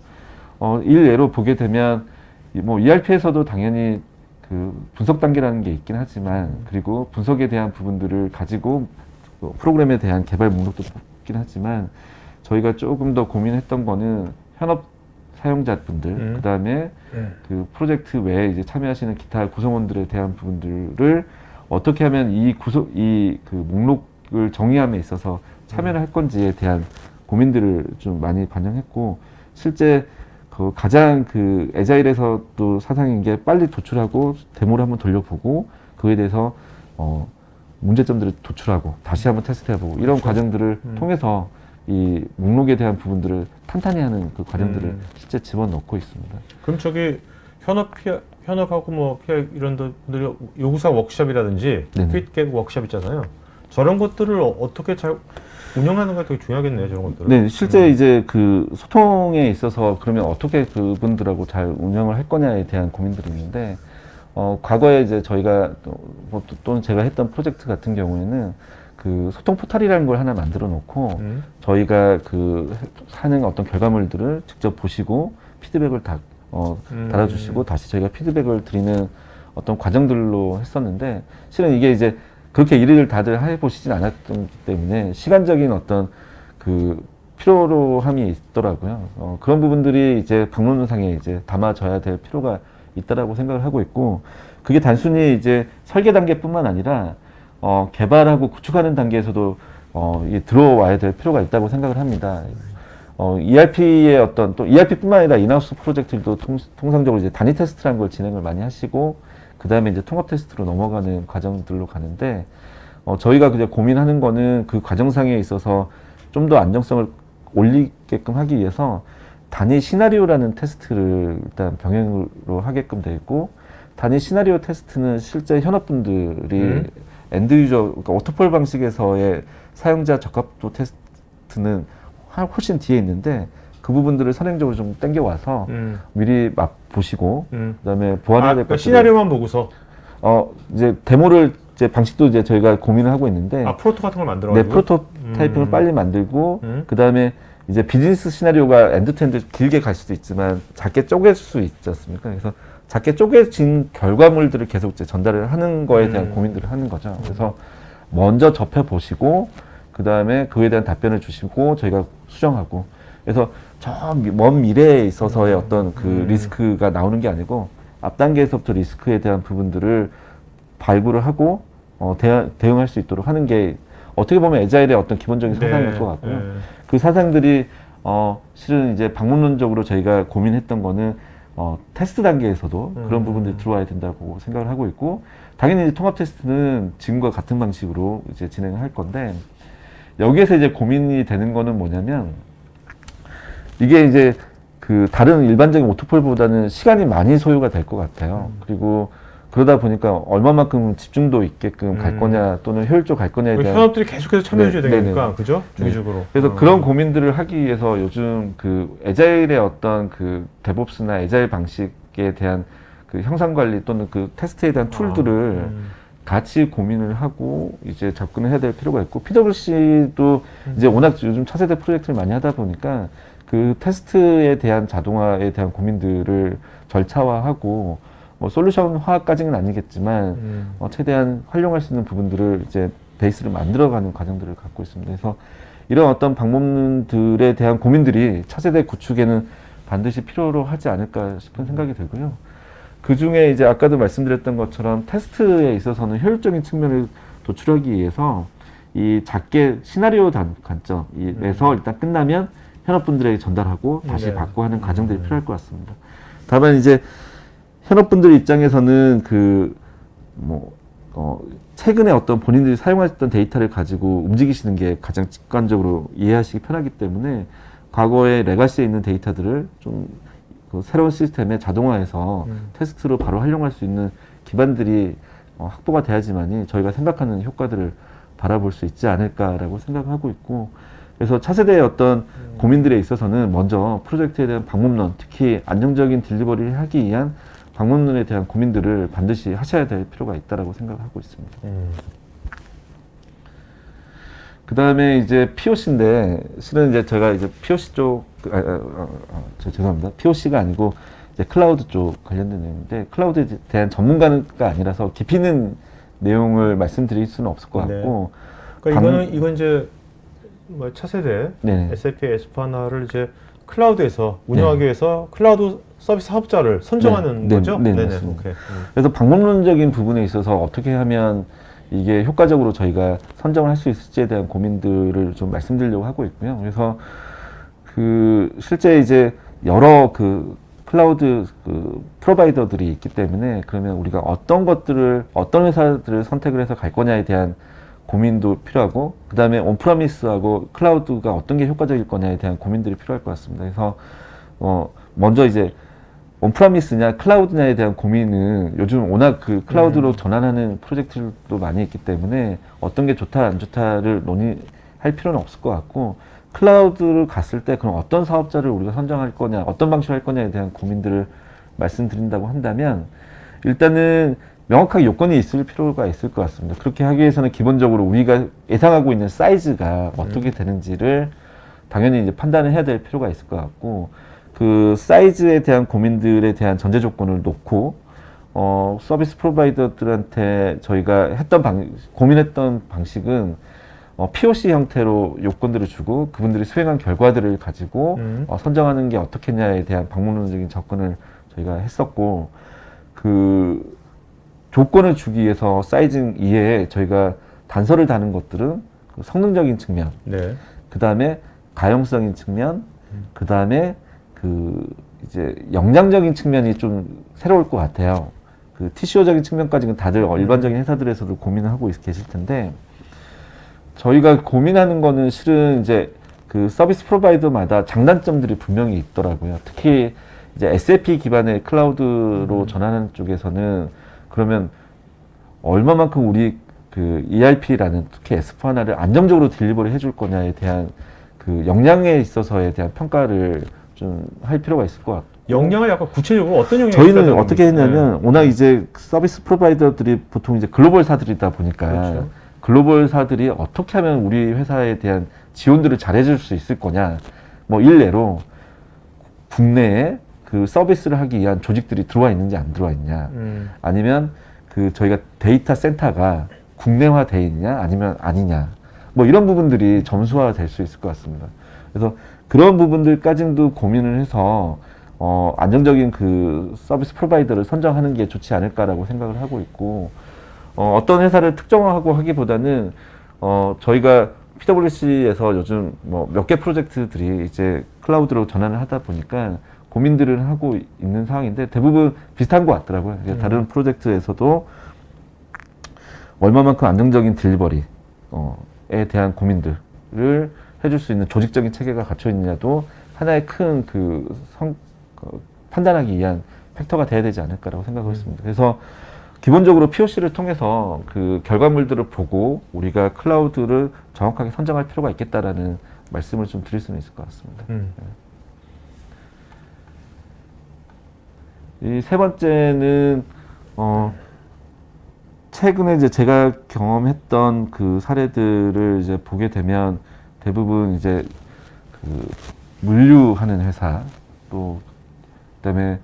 일례로 보게 되면 뭐 ERP에서도 당연히 그 분석 단계라는 게 있긴 하지만, 그리고 분석에 대한 부분들을 가지고 프로그램에 대한 개발 목록도 있긴 하지만, 저희가 조금 더 고민했던 거는 현업 사용자분들, 그 다음에 그 프로젝트 외에 이제 참여하시는 기타 구성원들에 대한 부분들을 어떻게 하면 그 목록을 정의함에 있어서 참여를 할 건지에 대한 고민들을 좀 많이 반영했고, 실제 그 가장 그 에자일에서도 사상인 게 빨리 도출하고 데모를 한번 돌려보고 그에 대해서 문제점들을 도출하고 다시 한번 테스트해보고 이런 과정들을 통해서 이 목록에 대한 부분들을 탄탄히 하는 그 과정들을 실제 집어넣고 있습니다. 그럼 저기 현업하고 뭐 PI 이런 분들이 요구사 워크숍이라든지 핏겟 워크숍 있잖아요. 저런 것들을 어떻게 잘 운영하는 게 되게 중요하겠네요, 저런 것들은. 네, 실제 이제 그 소통에 있어서 그러면 어떻게 그분들하고 잘 운영을 할 거냐에 대한 고민들이 있는데, 과거에 이제 저희가 또는 제가 했던 프로젝트 같은 경우에는 그 소통 포털이라는 걸 하나 만들어 놓고 저희가 그 하는 어떤 결과물들을 직접 보시고 피드백을 달아주시고 다시 저희가 피드백을 드리는 어떤 과정들로 했었는데, 실은 이게 이제 그렇게 일을 다들 해보시진 않았기 때문에 시간적인 어떤 그 필요로함이 있더라고요. 그런 부분들이 이제 방문상에 이제 담아져야 될 필요가 있다라고 생각을 하고 있고, 그게 단순히 이제 설계 단계뿐만 아니라 개발하고 구축하는 단계에서도 이게 들어와야 될 필요가 있다고 생각을 합니다. ERP의 어떤 또 ERP뿐만 아니라 인하우스 프로젝트들도 통상적으로 이제 단위 테스트라는 걸 진행을 많이 하시고 그 다음에 이제 통합 테스트로 넘어가는 과정들로 가는데 저희가 그냥 고민하는 거는 그 과정상에 있어서 좀 더 안정성을 올리게끔 하기 위해서 단위 시나리오라는 테스트를 일단 병행으로 하게끔 돼 있고, 단위 시나리오 테스트는 실제 현업분들이 엔드 유저, 그러니까 워터폴 방식에서의 사용자 적합도 테스트는 훨씬 뒤에 있는데 그 부분들을 선행적으로 좀 땡겨와서 미리 맛보시고 그다음에 보완해야 될 그러니까 것들 시나리오만 보고서 이제 데모를 이제 방식도 이제 저희가 고민을 하고 있는데 프로토 같은 걸 만들어 네, 가지고 프로토타입을 빨리 만들고 그다음에 이제 비즈니스 시나리오가 엔드-투-엔드 길게 갈 수도 있지만 작게 쪼갤 수 있지 않습니까? 그래서 작게 쪼개진 결과물들을 계속 이제 전달을 하는 거에 대한 고민들을 하는 거죠. 그래서 먼저 접해 보시고 그 다음에 그에 대한 답변을 주시고 저희가 수정하고, 그래서 저 먼 미래에 있어서의 어떤 그 리스크가 나오는 게 아니고 앞 단계에서부터 리스크에 대한 부분들을 발굴을 하고 대응할 수 있도록 하는 게 어떻게 보면 애자일의 어떤 기본적인 사상일 것 같고요. 그 사상들이 실은 이제 방문론적으로 저희가 고민했던 거는 테스트 단계에서도 그런 부분들이 들어와야 된다고 생각을 하고 있고, 당연히 이제 통합 테스트는 지금과 같은 방식으로 이제 진행을 할 건데, 여기에서 이제 고민이 되는 거는 뭐냐면, 이게 이제 그 다른 일반적인 오토폴보다는 시간이 많이 소요가 될 것 같아요. 그리고 그러다 보니까 얼마만큼 집중도 있게끔 갈 거냐 또는 효율적으로 갈 거냐에 대한 현업들이 계속해서 참여해줘야 네네네. 되니까 그죠? 주기적으로. 네. 그래서 그런 고민들을 하기 위해서 요즘 그 애자일의 어떤 그 데브옵스나 애자일 방식에 대한 그 형상 관리 또는 그 테스트에 대한 툴들을 같이 고민을 하고 이제 접근을 해야 될 필요가 있고, PwC도 이제 워낙 요즘 차세대 프로젝트를 많이 하다 보니까 그 테스트에 대한 자동화에 대한 고민들을 절차화하고 뭐 솔루션화까지는 아니겠지만 최대한 활용할 수 있는 부분들을 이제 베이스를 만들어가는 과정들을 갖고 있습니다. 그래서 이런 어떤 방법론들에 대한 고민들이 차세대 구축에는 반드시 필요로 하지 않을까 싶은 생각이 들고요. 그 중에 이제 아까도 말씀드렸던 것처럼 테스트에 있어서는 효율적인 측면을 도출하기 위해서 이 작게 시나리오 관점에서 일단 끝나면 현업분들에게 전달하고 다시 받고 하는 과정들이 필요할 것 같습니다. 다만 이제 현업분들 입장에서는 최근에 어떤 본인들이 사용하셨던 데이터를 가지고 움직이시는 게 가장 직관적으로 이해하시기 편하기 때문에 과거에 레가시에 있는 데이터들을 좀 그 새로운 시스템에 자동화해서 테스트로 바로 활용할 수 있는 기반들이 확보가 돼야지만이 저희가 생각하는 효과들을 바라볼 수 있지 않을까라고 생각하고 있고, 그래서 차세대의 어떤 고민들에 있어서는 먼저 프로젝트에 대한 방법론, 특히 안정적인 딜리버리를 하기 위한 방법론에 대한 고민들을 반드시 하셔야 될 필요가 있다라고 생각하고 있습니다. 그 다음에 이제 POC인데, 실은 이제 제가 이제 POC 쪽, 죄송합니다. POC가 아니고 이제 클라우드 쪽 관련된 내용인데, 클라우드에 대한 전문가가 아니라서 깊이 있는 내용을 말씀드릴 수는 없을 것 같고. 그러니까 이건 이제 뭐 차세대 SAP S/4HANA를 이제 클라우드에서 운영하기 위해서 클라우드 서비스 사업자를 선정하는 거죠? 네, 맞습니다. 그래서 방법론적인 부분에 있어서 어떻게 하면 이게 효과적으로 저희가 선정을 할 수 있을지에 대한 고민들을 좀 말씀드리려고 하고 있고요. 그래서 그 실제 이제 여러 그 클라우드 그 프로바이더들이 있기 때문에, 그러면 우리가 어떤 회사들을 선택을 해서 갈 거냐에 대한 고민도 필요하고, 그 다음에 온프라미스하고 클라우드가 어떤 게 효과적일 거냐에 대한 고민들이 필요할 것 같습니다. 그래서 먼저 이제 온프라미스냐 클라우드냐에 대한 고민은 요즘 워낙 그 클라우드로 전환하는 프로젝트들도 많이 있기 때문에 어떤 게 좋다 안 좋다를 논의할 필요는 없을 것 같고, 클라우드를 갔을 때 그럼 어떤 사업자를 우리가 선정할 거냐, 어떤 방식으로 할 거냐에 대한 고민들을 말씀드린다고 한다면, 일단은 명확하게 요건이 있을 필요가 있을 것 같습니다. 그렇게 하기 위해서는 기본적으로 우리가 예상하고 있는 사이즈가 어떻게 되는지를 당연히 이제 판단을 해야 될 필요가 있을 것 같고, 그 사이즈에 대한 고민들에 대한 전제 조건을 놓고 서비스 프로바이더들한테 저희가 고민했던 방식은 POC 형태로 요건들을 주고 그분들이 수행한 결과들을 가지고 선정하는 게 어떻겠냐에 대한 방문론적인 접근을 저희가 했었고, 그 조건을 주기 위해서 사이징 이외에 저희가 단서를 다는 것들은 그 성능적인 측면, 네. 그 다음에 가용성인 측면, 그 다음에 그 이제 역량적인 측면이 좀 새로울 것 같아요. 그 TCO적인 측면까지는 다들 일반적인 회사들에서도 고민을 하고 계실 텐데, 저희가 고민하는 거는 실은 이제 그 서비스 프로바이더마다 장단점들이 분명히 있더라고요. 특히 이제 SAP 기반의 클라우드로 전환하는 쪽에서는 그러면 얼마만큼 우리 그 ERP라는 특히 S4하나를 안정적으로 딜리버리 해줄 거냐에 대한 그 역량에 있어서에 대한 평가를 좀 할 필요가 있을 것 같고. 역량을 약간 구체적으로 어떤 역량이 저희는 있다는 어떻게 겁니까? 했냐면 워낙 이제 서비스 프로바이더들이 보통 이제 글로벌사들이다 보니까 그렇죠. 글로벌사들이 어떻게 하면 우리 회사에 대한 지원들을 잘해줄 수 있을 거냐. 뭐 일례로 국내에 그 서비스를 하기 위한 조직들이 들어와 있는지 안 들어와 있냐. 아니면 그 저희가 데이터 센터가 국내화 돼 있냐 아니면 아니냐. 뭐 이런 부분들이 점수화 될 수 있을 것 같습니다. 그래서 그런 부분들까지도 고민을 해서 안정적인 그 서비스 프로바이더를 선정하는 게 좋지 않을까라고 생각을 하고 있고, 어떤 회사를 특정하고 하기보다는 저희가 PwC에서 요즘 뭐 몇 개 프로젝트들이 이제 클라우드로 전환을 하다 보니까 고민들을 하고 있는 상황인데 대부분 비슷한 것 같더라고요. 다른 프로젝트에서도 얼마만큼 안정적인 딜리버리에 대한 고민들을 해줄 수 있는 조직적인 체계가 갖춰 있느냐도 하나의 큰 판단하기 위한 팩터가 돼야 되지 않을까라고 생각하고 있습니다. 그래서 기본적으로 POC를 통해서 그 결과물들을 보고 우리가 클라우드를 정확하게 선정할 필요가 있겠다라는 말씀을 좀 드릴 수는 있을 것 같습니다. 이 세 번째는 최근에 이제 제가 경험했던 그 사례들을 이제 보게 되면 대부분 이제 그 물류하는 회사, 또 그다음에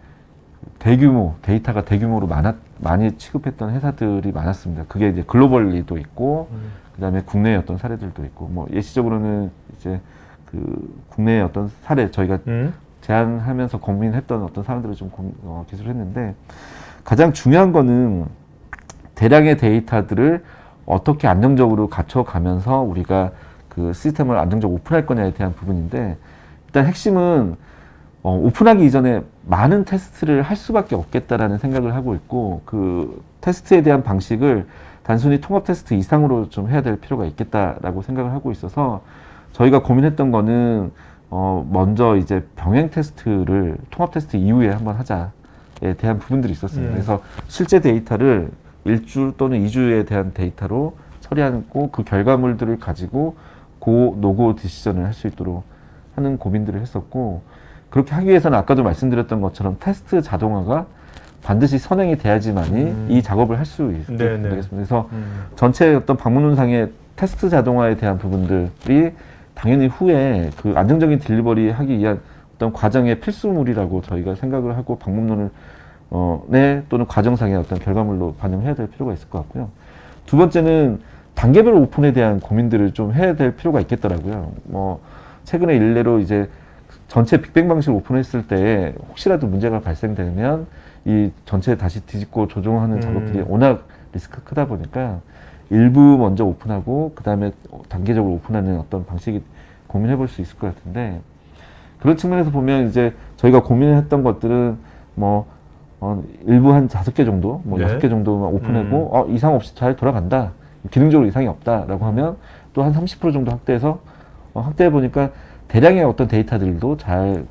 대규모 데이터가 대규모로 많이 취급했던 회사들이 많았습니다. 그게 이제 글로벌리도 있고, 그다음에 국내의 어떤 사례들도 있고, 뭐 예시적으로는 이제 그 국내의 어떤 사례 저희가 제안하면서 고민했던 어떤 사람들을 좀 기술을 했는데, 가장 중요한 거는 대량의 데이터들을 어떻게 안정적으로 갖춰가면서 우리가 그 시스템을 안정적으로 오픈할 거냐에 대한 부분인데, 일단 핵심은 오픈하기 이전에 많은 테스트를 할 수밖에 없겠다라는 생각을 하고 있고, 그 테스트에 대한 방식을 단순히 통합 테스트 이상으로 좀 해야 될 필요가 있겠다라고 생각을 하고 있어서, 저희가 고민했던 거는 먼저 이제 병행 테스트를 통합 테스트 이후에 한번 하자에 대한 부분들이 있었습니다. 그래서 실제 데이터를 1주 또는 2주에 대한 데이터로 처리하고 그 결과물들을 가지고 노고 디시전을 할 수 있도록 하는 고민들을 했었고, 그렇게 하기 위해서는 아까도 말씀드렸던 것처럼 테스트 자동화가 반드시 선행이 돼야지만이 이 작업을 할 수 있게 되겠습니다. 그래서 전체 어떤 방문론상의 테스트 자동화에 대한 부분들이 당연히 후에 그 안정적인 딜리버리 하기 위한 어떤 과정의 필수물이라고 저희가 생각을 하고 방문론을 또는 과정상의 어떤 결과물로 반영해야 될 필요가 있을 것 같고요. 두 번째는 단계별 오픈에 대한 고민들을 좀 해야 될 필요가 있겠더라고요. 최근에 일례로 이제 전체 빅뱅 방식으로 오픈했을 때 혹시라도 문제가 발생되면 이 전체 다시 뒤집고 조정하는 작업들이 워낙 리스크가 크다 보니까 일부 먼저 오픈하고 그 다음에 단계적으로 오픈하는 어떤 방식이 고민해 볼 수 있을 것 같은데, 그런 측면에서 보면 이제 저희가 고민했던 것들은 일부 한 5개 정도, 6개 정도만 오픈하고 이상 없이 잘 돌아간다, 기능적으로 이상이 없다라고 하면 또 한 30% 정도 확대해서 확대해 보니까 대량의 어떤 데이터들도 잘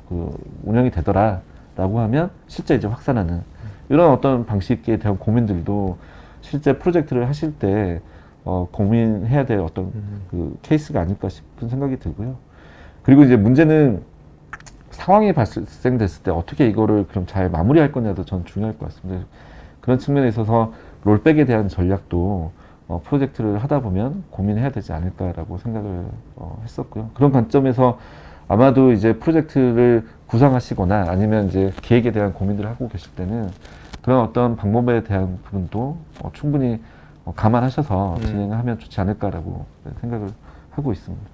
운영이 되더라라고 하면 실제 이제 확산하는 이런 어떤 방식에 대한 고민들도 실제 프로젝트를 하실 때 고민해야 될 어떤 그 케이스가 아닐까 싶은 생각이 들고요. 그리고 이제 문제는 상황이 발생됐을 때 어떻게 이거를 그럼 잘 마무리할 거냐도 전 중요할 것 같습니다. 그런 측면에 있어서 롤백에 대한 전략도 프로젝트를 하다 보면 고민해야 되지 않을까라고 생각을 했었고요. 그런 관점에서 아마도 이제 프로젝트를 구상하시거나 아니면 이제 기획에 대한 고민들을 하고 계실 때는 그런 어떤 방법에 대한 부분도 충분히 감안하셔서 음. 진행하면 좋지 않을까라고 생각을 하고 있습니다.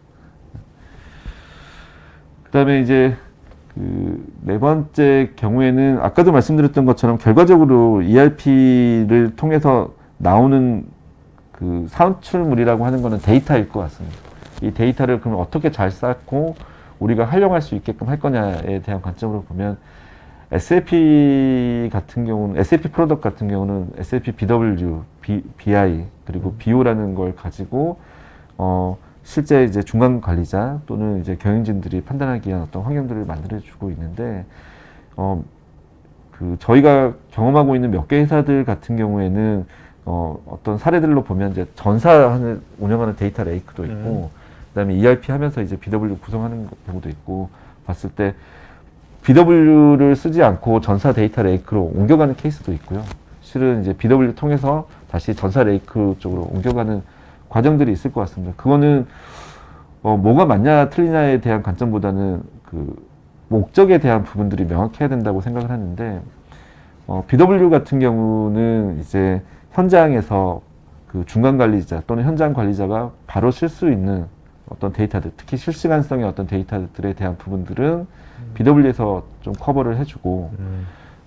그다음에 이제 그 네 번째 경우에는 아까도 말씀드렸던 것처럼 결과적으로 ERP를 통해서 나오는 그 산출물이라고 하는 것은 데이터일 것 같습니다. 이 데이터를 그럼 어떻게 잘 쌓고 우리가 활용할 수 있게끔 할 거냐에 대한 관점으로 보면 SAP 같은 경우는 SAP 프로덕트 같은 경우는 SAP BW, BI 그리고 BO라는 걸 가지고 실제 이제 중간 관리자 또는 이제 경영진들이 판단하기 위한 어떤 환경들을 만들어주고 있는데 그 저희가 경험하고 있는 몇 개 회사들 같은 경우에는 어떤 사례들로 보면 이제 전사 운영하는 데이터 레이크도 있고 그다음에 ERP 하면서 이제 BW 구성하는 경우도 있고 봤을 때 BW를 쓰지 않고 전사 데이터 레이크로 옮겨가는 케이스도 있고요. 실은 이제 BW 통해서 다시 전사 레이크 쪽으로 옮겨가는 과정들이 있을 것 같습니다. 그거는 뭐가 맞냐 틀리냐에 대한 관점보다는 그 목적에 대한 부분들이 명확해야 된다고 생각을 하는데 BW 같은 경우는 이제 현장에서 그 중간 관리자 또는 현장 관리자가 바로 쓸 수 있는 어떤 데이터들, 특히 실시간성의 어떤 데이터들에 대한 부분들은 BW에서 좀 커버를 해주고,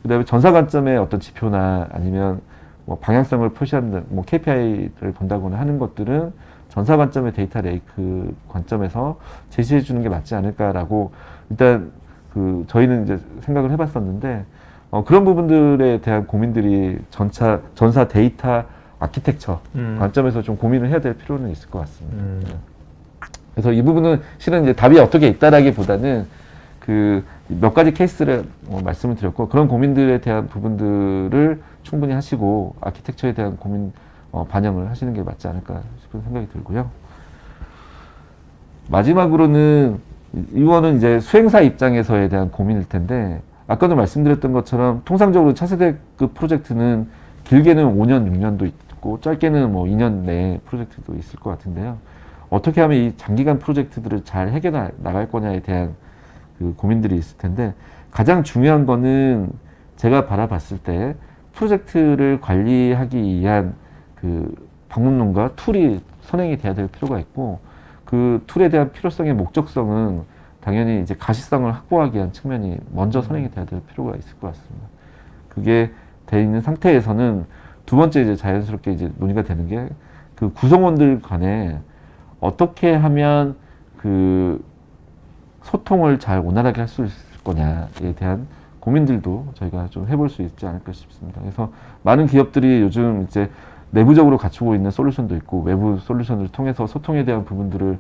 그다음에 전사 관점의 어떤 지표나 아니면 뭐 방향성을 표시하는 뭐 KPI를 본다거나 하는 것들은 전사 관점의 데이터 레이크 관점에서 제시해 주는 게 맞지 않을까라고 일단 그 저희는 이제 생각을 해봤었는데 그런 부분들에 대한 고민들이 전사 데이터 아키텍처 관점에서 좀 고민을 해야 될 필요는 있을 것 같습니다. 그래서 이 부분은 실은 이제 답이 어떻게 있다라기보다는 그 몇 가지 케이스를 말씀을 드렸고 그런 고민들에 대한 부분들을 충분히 하시고 아키텍처에 대한 고민 반영을 하시는 게 맞지 않을까 싶은 생각이 들고요. 마지막으로는 이거는 이제 수행사 입장에서에 대한 고민일 텐데 아까도 말씀드렸던 것처럼 통상적으로 차세대급 프로젝트는 길게는 5년, 6년도 있고 짧게는 뭐 2년 내에 프로젝트도 있을 것 같은데요. 어떻게 하면 이 장기간 프로젝트들을 잘 해결해 나갈 거냐에 대한 그 고민들이 있을 텐데 가장 중요한 거는 제가 바라봤을 때 프로젝트를 관리하기 위한 그 방법론과 툴이 선행이 돼야 될 필요가 있고 그 툴에 대한 필요성의 목적성은 당연히 이제 가시성을 확보하기 위한 측면이 먼저 선행이 돼야 될 필요가 있을 것 같습니다. 그게 돼 있는 상태에서는 두 번째 이제 자연스럽게 이제 논의가 되는 게 그 구성원들 간에 어떻게 하면 그 소통을 잘 원활하게 할 수 있을 거냐에 대한 고민들도 저희가 좀 해볼 수 있지 않을까 싶습니다. 그래서 많은 기업들이 요즘 이제 내부적으로 갖추고 있는 솔루션도 있고 외부 솔루션을 통해서 소통에 대한 부분들을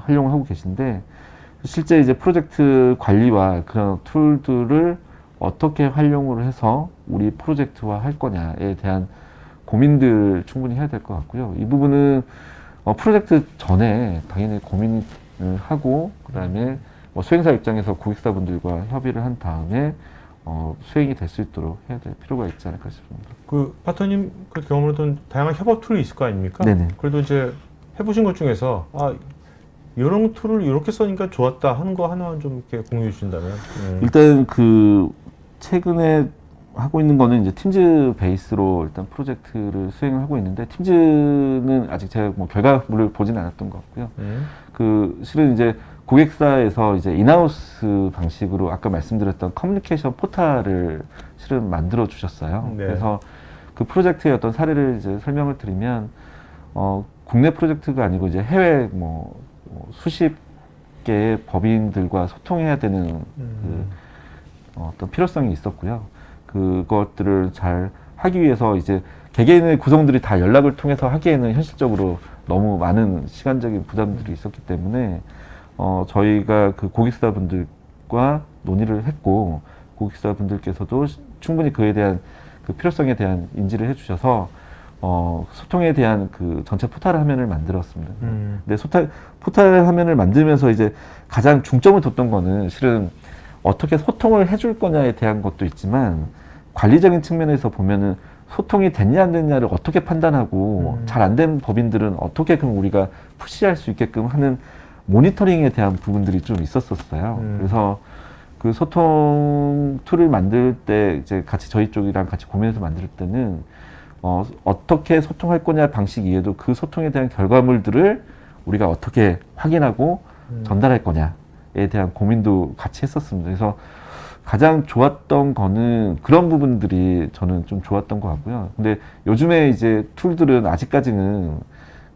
활용하고 계신데 실제 이제 프로젝트 관리와 그런 툴들을 어떻게 활용을 해서 우리 프로젝트화 할 거냐에 대한 고민들 충분히 해야 될 것 같고요. 이 부분은 프로젝트 전에 당연히 고민을 하고 그다음에 수행사 입장에서 고객사분들과 협의를 한 다음에 수행이 될 수 있도록 해야 될 필요가 있지 않을까 싶습니다. 그 파트님 그 경험으로는 다양한 협업 툴이 있을 거 아닙니까? 네네. 그래도 이제 해보신 것 중에서 이런 툴을 이렇게 써니까 좋았다 하는 거 하나 좀 이렇게 공유해 주신다면. 일단 그 최근에 하고 있는 거는 이제 팀즈 베이스로 일단 프로젝트를 수행을 하고 있는데 팀즈는 아직 제가 뭐 결과물을 보지는 않았던 것 같고요. 그 실은 이제 고객사에서 이제 인하우스 방식으로 아까 말씀드렸던 커뮤니케이션 포탈을 실은 만들어 주셨어요. 네. 그래서 그 프로젝트의 어떤 사례를 이제 설명을 드리면 국내 프로젝트가 아니고 이제 해외 뭐 수십 개의 법인들과 소통해야 되는 그 어떤 필요성이 있었고요. 그것들을 잘 하기 위해서 이제 개개인의 구성들이 다 연락을 통해서 하기에는 현실적으로 너무 많은 시간적인 부담들이 있었기 때문에 저희가 그 고객사분들과 논의를 했고 고객사분들께서도 충분히 그에 대한 그 필요성에 대한 인지를 해주셔서 소통에 대한 그 전체 포탈 화면을 만들었습니다. 근데 포탈 화면을 만들면서 이제 가장 중점을 뒀던 거는 실은 어떻게 소통을 해줄 거냐에 대한 것도 있지만 관리적인 측면에서 보면은 소통이 됐냐 안 됐냐를 어떻게 판단하고 잘 안 된 법인들은 어떻게 그럼 우리가 푸시할 수 있게끔 하는 모니터링에 대한 부분들이 좀 있었어요. 그래서 그 소통 툴을 만들 때 이제 같이 저희 쪽이랑 같이 고민해서 만들 때는 어떻게 소통할 거냐 방식 이외에도 그 소통에 대한 결과물들을 우리가 어떻게 확인하고 전달할 거냐에 대한 고민도 같이 했었습니다. 그래서 가장 좋았던 거는 그런 부분들이 저는 좀 좋았던 것 같고요. 근데 요즘에 이제 툴들은 아직까지는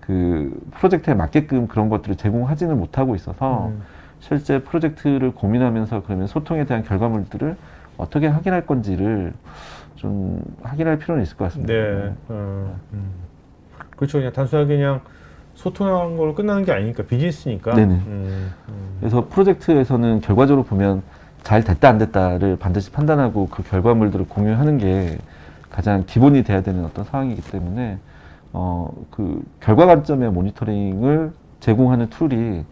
그 프로젝트에 맞게끔 그런 것들을 제공하지는 못하고 있어서 실제 프로젝트를 고민하면서 그러면 소통에 대한 결과물들을 어떻게 확인할 건지를 좀 확인할 필요는 있을 것 같습니다. 네. 그렇죠. 그냥 단순하게 그냥 소통한 걸로 끝나는 게 아니니까 비즈니스니까. 네네. 그래서 프로젝트에서는 결과적으로 보면 잘 됐다 안 됐다를 반드시 판단하고 그 결과물들을 공유하는 게 가장 기본이 돼야 되는 어떤 상황이기 때문에 그 결과 관점의 모니터링을 제공하는 툴이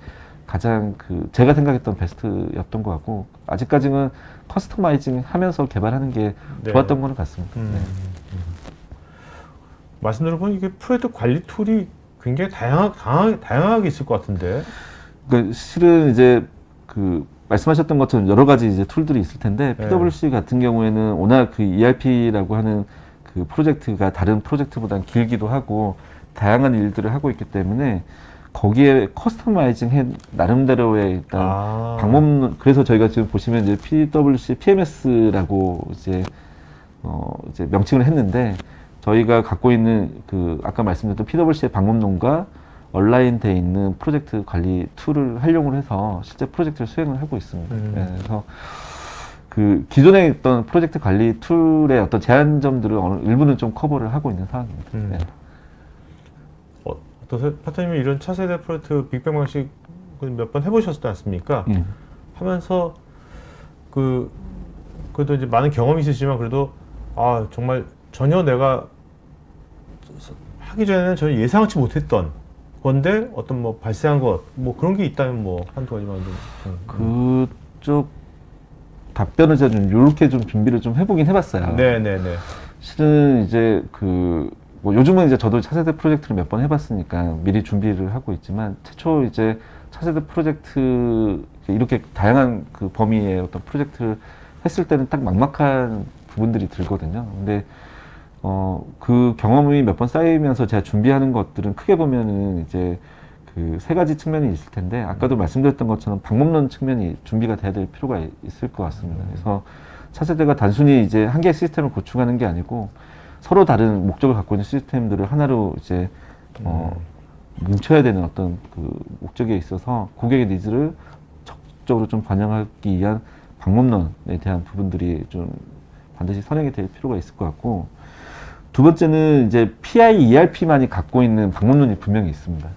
가장 그 제가 생각했던 베스트였던 것 같고 아직까지는 커스터마이징 하면서 개발하는 게 네. 좋았던 거는 같습니다. 네. 말씀 들어보니 이게 프로젝트 관리 툴이 굉장히 다양하게 있을 것 같은데. 그러니까 실은 이제 그 말씀하셨던 것처럼 여러 가지 이제 툴들이 있을 텐데 네. PwC 같은 경우에는 워낙 그 ERP라고 하는 그 프로젝트가 다른 프로젝트보다는 길기도 하고 다양한 일들을 하고 있기 때문에 거기에 커스터마이징 해 나름대로의 일단 방법 그래서 저희가 지금 보시면 이제 PwC PMS라고 이제 이제 명칭을 했는데 저희가 갖고 있는 그 아까 말씀드렸던 PwC의 방법론과 얼라인돼 있는 프로젝트 관리 툴을 활용을 해서 실제 프로젝트를 수행을 하고 있습니다. 네, 그래서 그 기존에 있던 프로젝트 관리 툴의 어떤 제한점들을 일부는 좀 커버를 하고 있는 상황입니다. 네. 어떠세요? 파트님이 이런 차세대 프로젝트 빅뱅 방식 몇 번 해보셨지 않습니까? 하면서 그래도 이제 많은 경험이 있으시지만 그래도 정말 전혀 내가 하기 전에는 전혀 예상치 못했던 건데 어떤 뭐 발생한 것 뭐 그런 게 있다면 뭐 한두 가지만 좀. 그쪽 답변을 제가 좀 이렇게 좀 준비를 좀 해보긴 해봤어요. 네네네. 실은 이제 뭐 요즘은 이제 저도 차세대 프로젝트를 몇 번 해봤으니까 미리 준비를 하고 있지만 최초 이제 차세대 프로젝트 이렇게 다양한 그 범위의 어떤 프로젝트를 했을 때는 딱 막막한 부분들이 들거든요. 근데 그 경험이 몇 번 쌓이면서 제가 준비하는 것들은 크게 보면은 이제 그 세 가지 측면이 있을 텐데 아까도 말씀드렸던 것처럼 방법론 측면이 준비가 돼야 될 필요가 있을 것 같습니다. 그래서 차세대가 단순히 이제 한 개의 시스템을 구축하는 게 아니고 서로 다른 목적을 갖고 있는 시스템들을 하나로 이제 뭉쳐야 되는 어떤 그 목적에 있어서 고객의 니즈를 적극적으로 좀 반영하기 위한 방법론에 대한 부분들이 좀 반드시 선행이 될 필요가 있을 것 같고 두 번째는 이제 PI, ERP만이 갖고 있는 방법론이 분명히 있습니다.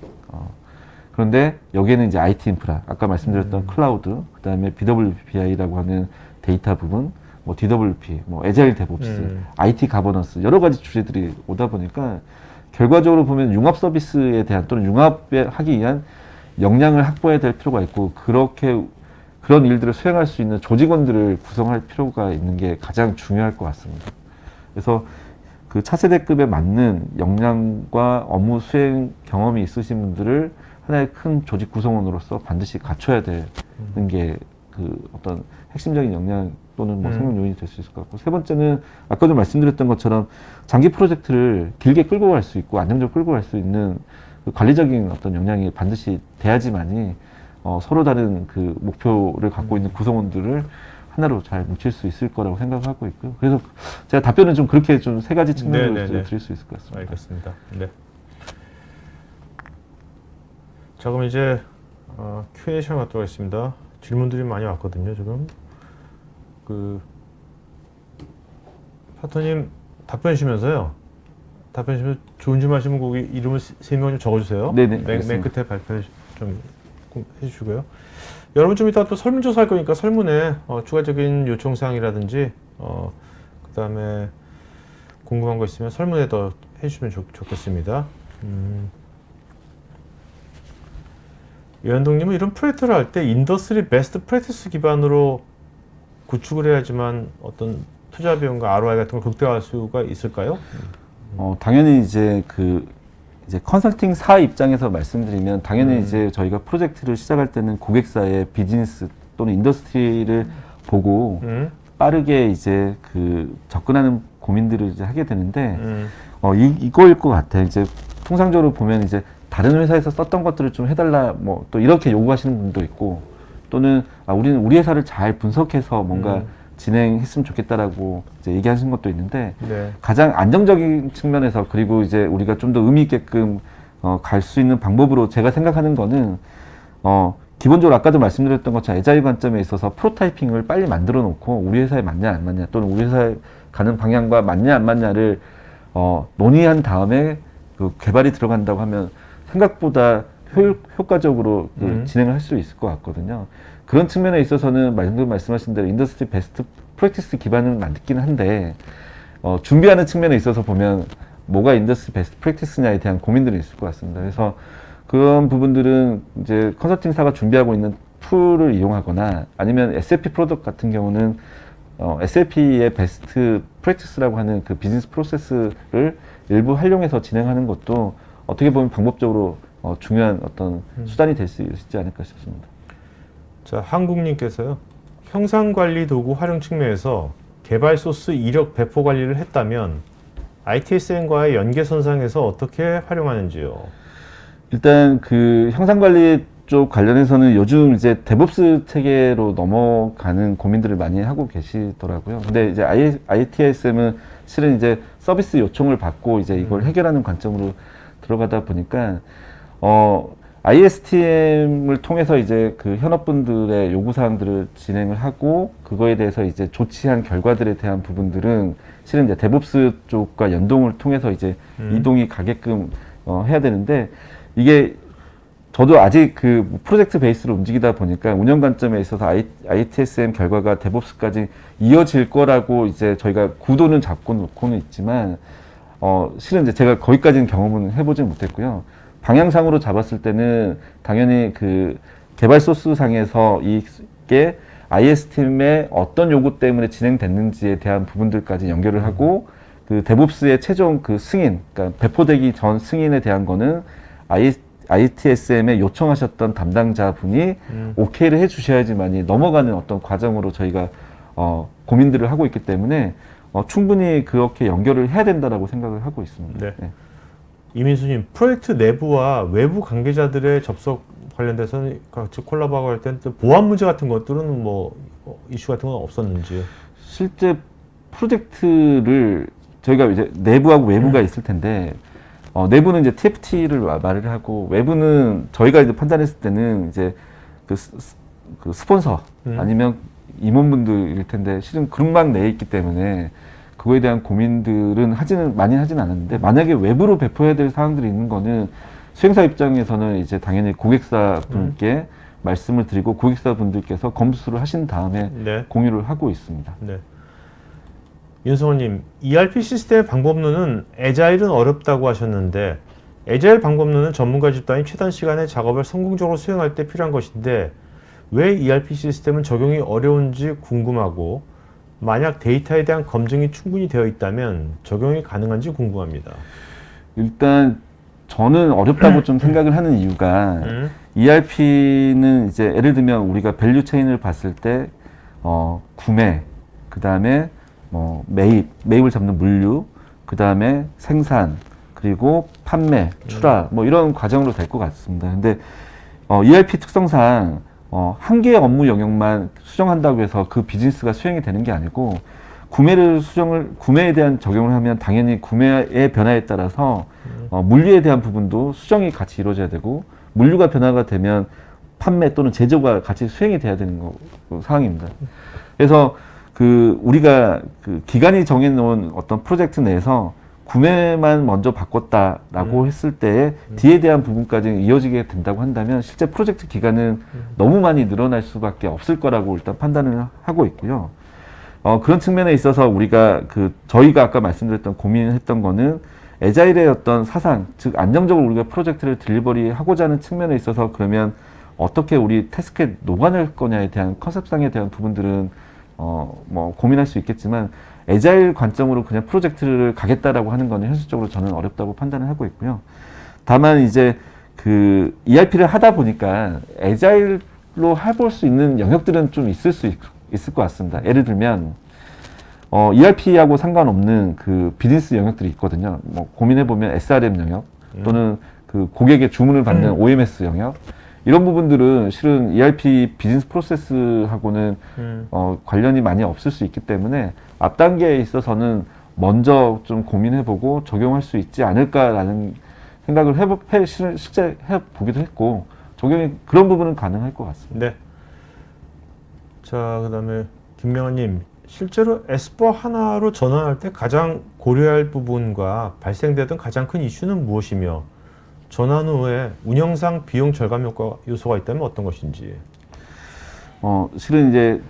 그런데 여기에는 이제 IT 인프라, 아까 말씀드렸던 클라우드, 그 다음에 BWPI라고 하는 데이터 부분, 뭐 DWP, 뭐 에자일 데브옵스, IT 가버넌스 여러 가지 주제들이 오다 보니까 결과적으로 보면 융합 서비스에 대한 또는 융합하기 위한 역량을 확보해야 될 필요가 있고 그런 일들을 수행할 수 있는 조직원들을 구성할 필요가 있는 게 가장 중요할 것 같습니다. 그래서 그 차세대급에 맞는 역량과 업무 수행 경험이 있으신 분들을 하나의 큰 조직 구성원으로서 반드시 갖춰야 되는 게 그 어떤 핵심적인 역량 또는 뭐 성공 요인이 될 수 있을 것 같고 세 번째는 아까도 말씀드렸던 것처럼 장기 프로젝트를 길게 끌고 갈 수 있고 안정적으로 끌고 갈 수 있는 그 관리적인 어떤 역량이 반드시 돼야지만이 서로 다른 그 목표를 갖고 있는 구성원들을 하나로 잘 뭉칠 수 있을 거라고 생각하고 있고요. 그래서 제가 답변은 좀 그렇게 좀 세 가지 측면으로 드릴 수 있을 것 같습니다. 알겠습니다. 네. 자, 그럼 이제 Q&A 시간 갖도록 하겠습니다. 질문들이 많이 왔거든요, 지금. 파터님 답변 주시면서 좋은 질문 하시면 거기 이름을 세 명 좀 적어주세요. 네네. 맨 끝에 발표 좀 해주시고요. 여러분 좀 이따 또 설문조사 할 거니까 설문에 추가적인 요청사항이라든지 그 다음에 궁금한 거 있으면 설문에 더 해주시면 좋겠습니다. 유현동님은 이런 프로젝트를 할 때 인더스트리 베스트 프랙티스 기반으로 구축을 해야지만 어떤 투자 비용과 ROI 같은 걸 극대화할 수가 있을까요? 당연히 이제 이제 컨설팅사 입장에서 말씀드리면 당연히 이제 저희가 프로젝트를 시작할 때는 고객사의 비즈니스 또는 인더스트리를 보고 빠르게 이제 그 접근하는 고민들을 이제 하게 되는데 이거일 것 같아요. 이제 통상적으로 보면 이제 다른 회사에서 썼던 것들을 좀 해달라 뭐 또 이렇게 요구하시는 분도 있고 또는 우리는 우리 회사를 잘 분석해서 뭔가 진행했으면 좋겠다라고 이제 얘기하시는 것도 있는데 네. 가장 안정적인 측면에서 그리고 이제 우리가 좀 더 의미 있게끔 갈 수 있는 방법으로 제가 생각하는 거는 기본적으로 아까도 말씀드렸던 것처럼 애자일 관점에 있어서 프로타이핑을 빨리 만들어 놓고 우리 회사에 맞냐 안 맞냐 또는 우리 회사에 가는 방향과 맞냐 안 맞냐를 논의한 다음에 그 개발이 들어간다고 하면 생각보다 효과적으로 진행을 할 수 있을 것 같거든요. 그런 측면에 있어서는 말씀하신 대로 인더스트리 베스트 프랙티스 기반을 만들긴 한데 준비하는 측면에 있어서 보면 뭐가 인더스트리 베스트 프랙티스냐에 대한 고민들이 있을 것 같습니다. 그래서 그런 부분들은 이제 컨설팅사가 준비하고 있는 툴을 이용하거나 아니면 SAP 프로덕트 같은 경우는 SAP의 베스트 프랙티스라고 하는 그 비즈니스 프로세스를 일부 활용해서 진행하는 것도 어떻게 보면 방법적으로 중요한 어떤 수단이 될 수 있지 않을까 싶습니다. 자, 한국님께서요. 형상관리 도구 활용 측면에서 개발 소스 이력 배포 관리를 했다면 ITSM과의 연계선상에서 어떻게 활용하는지요? 일단 그 형상관리 쪽 관련해서는 요즘 이제 데브옵스 체계로 넘어가는 고민들을 많이 하고 계시더라고요. 근데 이제 ITSM은 실은 이제 서비스 요청을 받고 이제 이걸 해결하는 관점으로 들어가다 보니까 ISTM을 통해서 이제 그 현업분들의 요구사항들을 진행을 하고 그거에 대해서 이제 조치한 결과들에 대한 부분들은 실은 이제 데브옵스 쪽과 연동을 통해서 이제 이동이 가게끔 해야 되는데 이게 저도 아직 그 프로젝트 베이스로 움직이다 보니까 운영 관점에 있어서 ITSM 결과가 데브옵스까지 이어질 거라고 이제 저희가 구도는 잡고 놓고는 있지만 실은 이제 제가 거기까지는 경험은 해보진 못했고요. 방향상으로 잡았을 때는 당연히 그 개발 소스 상에서 이게 IS팀의 어떤 요구 때문에 진행됐는지에 대한 부분들까지 연결을 하고 그 데브옵스의 최종 그 승인, 그러니까 배포되기 전 승인에 대한 거는 ITSM에 요청하셨던 담당자분이 오케이를 해주셔야지만이 넘어가는 어떤 과정으로 저희가 고민들을 하고 있기 때문에 충분히 그렇게 연결을 해야 된다라고 생각을 하고 있습니다. 네. 네. 이민수님, 프로젝트 내부와 외부 관계자들의 접속 관련돼서는 같이 콜라보하고 할 때는 보안 문제 같은 것들은 뭐 이슈 같은 건 없었는지? 실제 프로젝트를 저희가 이제 내부하고 외부가 있을 텐데 내부는 이제 TFT를 말을 하고 외부는 저희가 이제 판단했을 때는 이제 그 스폰서 아니면 임원분들일 텐데 실은 그룹망 내에 있기 때문에 그거에 대한 고민들은 많이 하진 않았는데 만약에 외부로 배포해야 될 사항들이 있는 거는 수행사 입장에서는 이제 당연히 고객사 분께 말씀을 드리고 고객사 분들께서 검수를 하신 다음에 네. 공유를 하고 있습니다. 네. 윤성원님, ERP 시스템의 방법론은 애자일은 어렵다고 하셨는데 애자일 방법론은 전문가 집단이 최단 시간에 작업을 성공적으로 수행할 때 필요한 것인데 왜 ERP 시스템은 적용이 어려운지 궁금하고 만약 데이터에 대한 검증이 충분히 되어 있다면 적용이 가능한지 궁금합니다. 일단 저는 어렵다고 좀 생각을 하는 이유가 ERP는 이제 예를 들면 우리가 밸류 체인을 봤을 때 구매, 그 다음에 매입을 잡는 물류, 그 다음에 생산, 그리고 판매, 출하, 뭐 이런 과정으로 될 것 같습니다. 근데 ERP 특성상 한 개의 업무 영역만 수정한다고 해서 그 비즈니스가 수행이 되는 게 아니고 구매에 대한 적용을 하면 당연히 구매의 변화에 따라서 물류에 대한 부분도 수정이 같이 이루어져야 되고 물류가 변화가 되면 판매 또는 제조가 같이 수행이 돼야 되는 상황입니다. 그래서 우리가 기간이 정해놓은 어떤 프로젝트 내에서 구매만 먼저 바꿨다라고 했을 때 뒤에 대한 부분까지 이어지게 된다고 한다면 실제 프로젝트 기간은 너무 많이 늘어날 수밖에 없을 거라고 일단 판단을 하고 있고요. 그런 측면에 있어서 우리가 저희가 아까 말씀드렸던 고민했던 거는 애자일의 어떤 사상, 즉 안정적으로 우리가 프로젝트를 딜리버리 하고자 하는 측면에 있어서 그러면 어떻게 우리 태스크에 녹아낼 거냐에 대한 컨셉상에 대한 부분들은 고민할 수 있겠지만 애자일 관점으로 그냥 프로젝트를 가겠다라고 하는 거는 현실적으로 저는 어렵다고 판단을 하고 있고요. 다만 이제 ERP를 하다 보니까 애자일로 해볼 수 있는 영역들은 좀 있을 수 있을 것 같습니다. 예를 들면 ERP하고 상관없는 그 비즈니스 영역들이 있거든요. 뭐 고민해보면 SRM 영역 또는 그 고객의 주문을 받는 OMS 영역 이런 부분들은 실은 ERP 비즈니스 프로세스하고는 관련이 많이 없을 수 있기 때문에 앞 단계에 있어서는 먼저 좀 고민해보고 적용할 수 있지 않을까라는 생각을 실제 해보기도 했고 적용이 그런 부분은 가능할 것 같습니다. 네. 자, 그다음에 김명환님, 실제로 S4 하나로 전환할 때 가장 고려할 부분과 발생되던 가장 큰 이슈는 무엇이며 전환 후에 운영상 비용 절감 효과 요소가 있다면 어떤 것인지. 실은 이제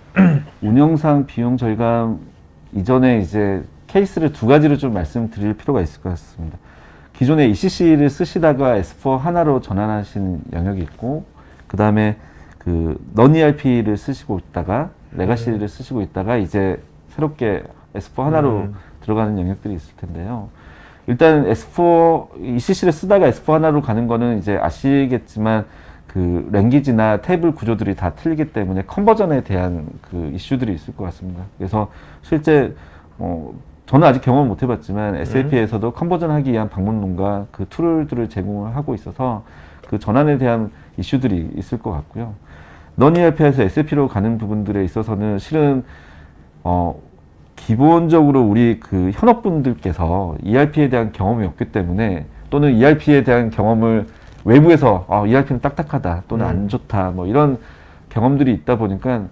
운영상 비용 절감 이전에 이제 케이스를 두 가지로 좀 말씀드릴 필요가 있을 것 같습니다. 기존에 ECC를 쓰시다가 S4 하나로 전환하시는 영역이 있고, 그 다음에 그 non ERP를 쓰시고 있다가 레가시를 쓰시고 있다가 이제 새롭게 S4 하나로 들어가는 영역들이 있을 텐데요. 일단 S4 ECC를 쓰다가 S4 하나로 가는 거는 이제 아시겠지만 그 랭귀지나 테이블 구조들이 다 틀리기 때문에 컨버전에 대한 그 이슈들이 있을 것 같습니다. 그래서 실제 저는 아직 경험 못 해봤지만 SAP에서도 컨버전하기 위한 방문론과 그 툴들을 제공을 하고 있어서 그 전환에 대한 이슈들이 있을 것 같고요. non ERP에서 SAP로 가는 부분들에 있어서는 실은 기본적으로 우리 그 현업분들께서 ERP에 대한 경험이 없기 때문에 또는 ERP에 대한 경험을 외부에서 ERP는 딱딱하다 또는 안 좋다 뭐 이런 경험들이 있다 보니까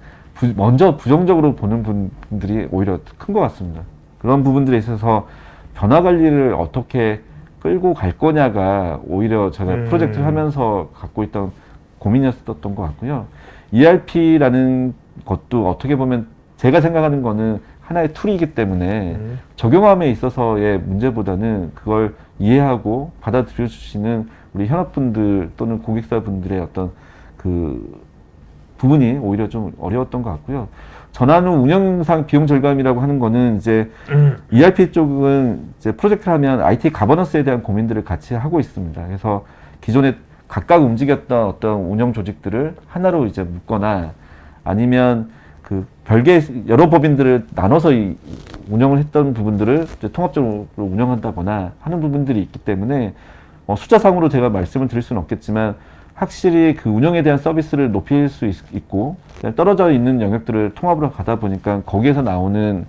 먼저 부정적으로 보는 분들이 오히려 큰 것 같습니다. 그런 부분들에 있어서 변화 관리를 어떻게 끌고 갈 거냐가 오히려 제가 프로젝트를 하면서 갖고 있던 고민이었던 것 같고요. ERP라는 것도 어떻게 보면 제가 생각하는 거는 하나의 툴이기 때문에 적용함에 있어서의 문제보다는 그걸 이해하고 받아들여 주시는 우리 현업분들 또는 고객사분들의 어떤 그 부분이 오히려 좀 어려웠던 것 같고요. 전환 후 운영상 비용 절감이라고 하는 거는 이제 ERP 쪽은 이제 프로젝트를 하면 IT 가버넌스에 대한 고민들을 같이 하고 있습니다. 그래서 기존에 각각 움직였던 어떤 운영 조직들을 하나로 이제 묶거나 아니면 그 별개의 여러 법인들을 나눠서 운영을 했던 부분들을 이제 통합적으로 운영한다거나 하는 부분들이 있기 때문에 숫자상으로 제가 말씀을 드릴 수는 없겠지만 확실히 그 운영에 대한 서비스를 높일 수 있고 떨어져 있는 영역들을 통합으로 가다 보니까 거기에서 나오는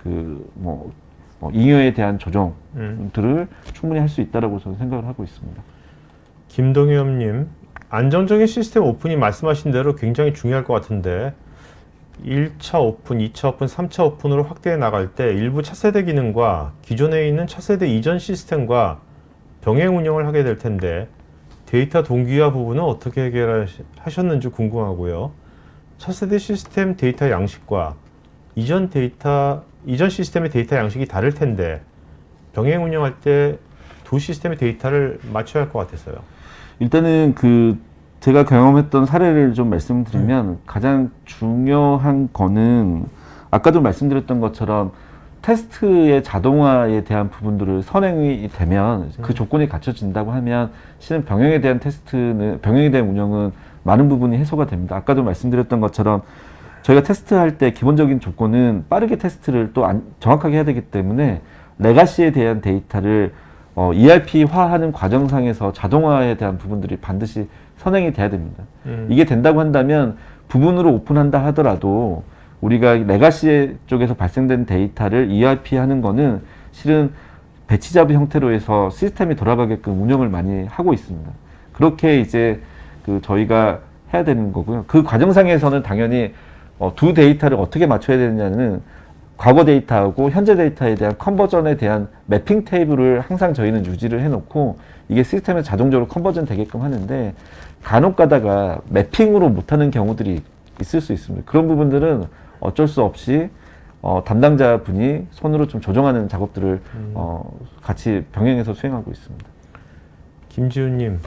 그 잉여에 대한 조정들을 충분히 할 수 있다라고 저는 생각을 하고 있습니다. 김동엽님, 안정적인 시스템 오픈이 말씀하신 대로 굉장히 중요할 것 같은데 1차 오픈, 2차 오픈, 3차 오픈으로 확대해 나갈 때 일부 차세대 기능과 기존에 있는 차세대 이전 시스템과 병행 운영을 하게 될 텐데 데이터 동기화 부분은 어떻게 해결하셨는지 궁금하고요. 차세대 시스템 데이터 양식과 이전 시스템의 데이터 양식이 다를 텐데 병행 운영할 때 두 시스템의 데이터를 맞춰야 할 것 같았어요. 일단은 그 제가 경험했던 사례를 좀 말씀드리면 가장 중요한 거는 아까도 말씀드렸던 것처럼 테스트의 자동화에 대한 부분들을 선행이 되면 그 조건이 갖춰진다고 하면 실은 병행에 대한 운영은 많은 부분이 해소가 됩니다. 아까도 말씀드렸던 것처럼 저희가 테스트할 때 기본적인 조건은 빠르게 테스트를 또 정확하게 해야 되기 때문에 레가시에 대한 데이터를 ERP화하는 과정상에서 자동화에 대한 부분들이 반드시 선행이 돼야 됩니다. 이게 된다고 한다면 부분으로 오픈한다 하더라도 우리가 레가시 쪽에서 발생된 데이터를 ERP하는 거는 실은 배치 잡은 형태로 해서 시스템이 돌아가게끔 운영을 많이 하고 있습니다. 그렇게 이제 그 저희가 해야 되는 거고요. 그 과정상에서는 당연히 두 데이터를 어떻게 맞춰야 되느냐는 과거 데이터하고 현재 데이터에 대한 컨버전에 대한 매핑 테이블을 항상 저희는 유지를 해놓고 이게 시스템에 자동적으로 컨버전 되게끔 하는데 간혹 가다가 매핑으로 못하는 경우들이 있을 수 있습니다. 그런 부분들은 어쩔 수 없이 담당자 분이 손으로 좀 조정하는 작업들을 같이 병행해서 수행하고 있습니다. 김지훈님,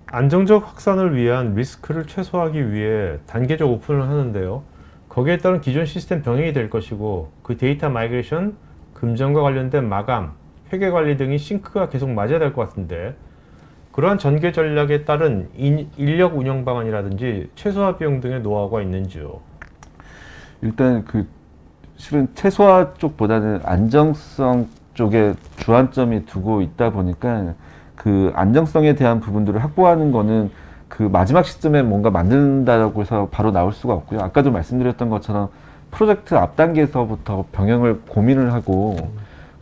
안정적 확산을 위한 리스크를 최소화하기 위해 단계적 오픈을 하는데요. 거기에 따른 기존 시스템 병행이 될 것이고 그 데이터 마이그레이션, 금전과 관련된 마감, 회계 관리 등이 싱크가 계속 맞아야 될 것 같은데 그러한 전개 전략에 따른 인력 운영 방안이라든지 최소화 비용 등의 노하우가 있는지요? 일단 그 실은 최소화 쪽보다는 안정성 쪽에 주안점이 두고 있다 보니까 그 안정성에 대한 부분들을 확보하는 거는 그 마지막 시점에 뭔가 만든다고 해서 바로 나올 수가 없고요. 아까도 말씀드렸던 것처럼 프로젝트 앞 단계에서부터 병행을 고민을 하고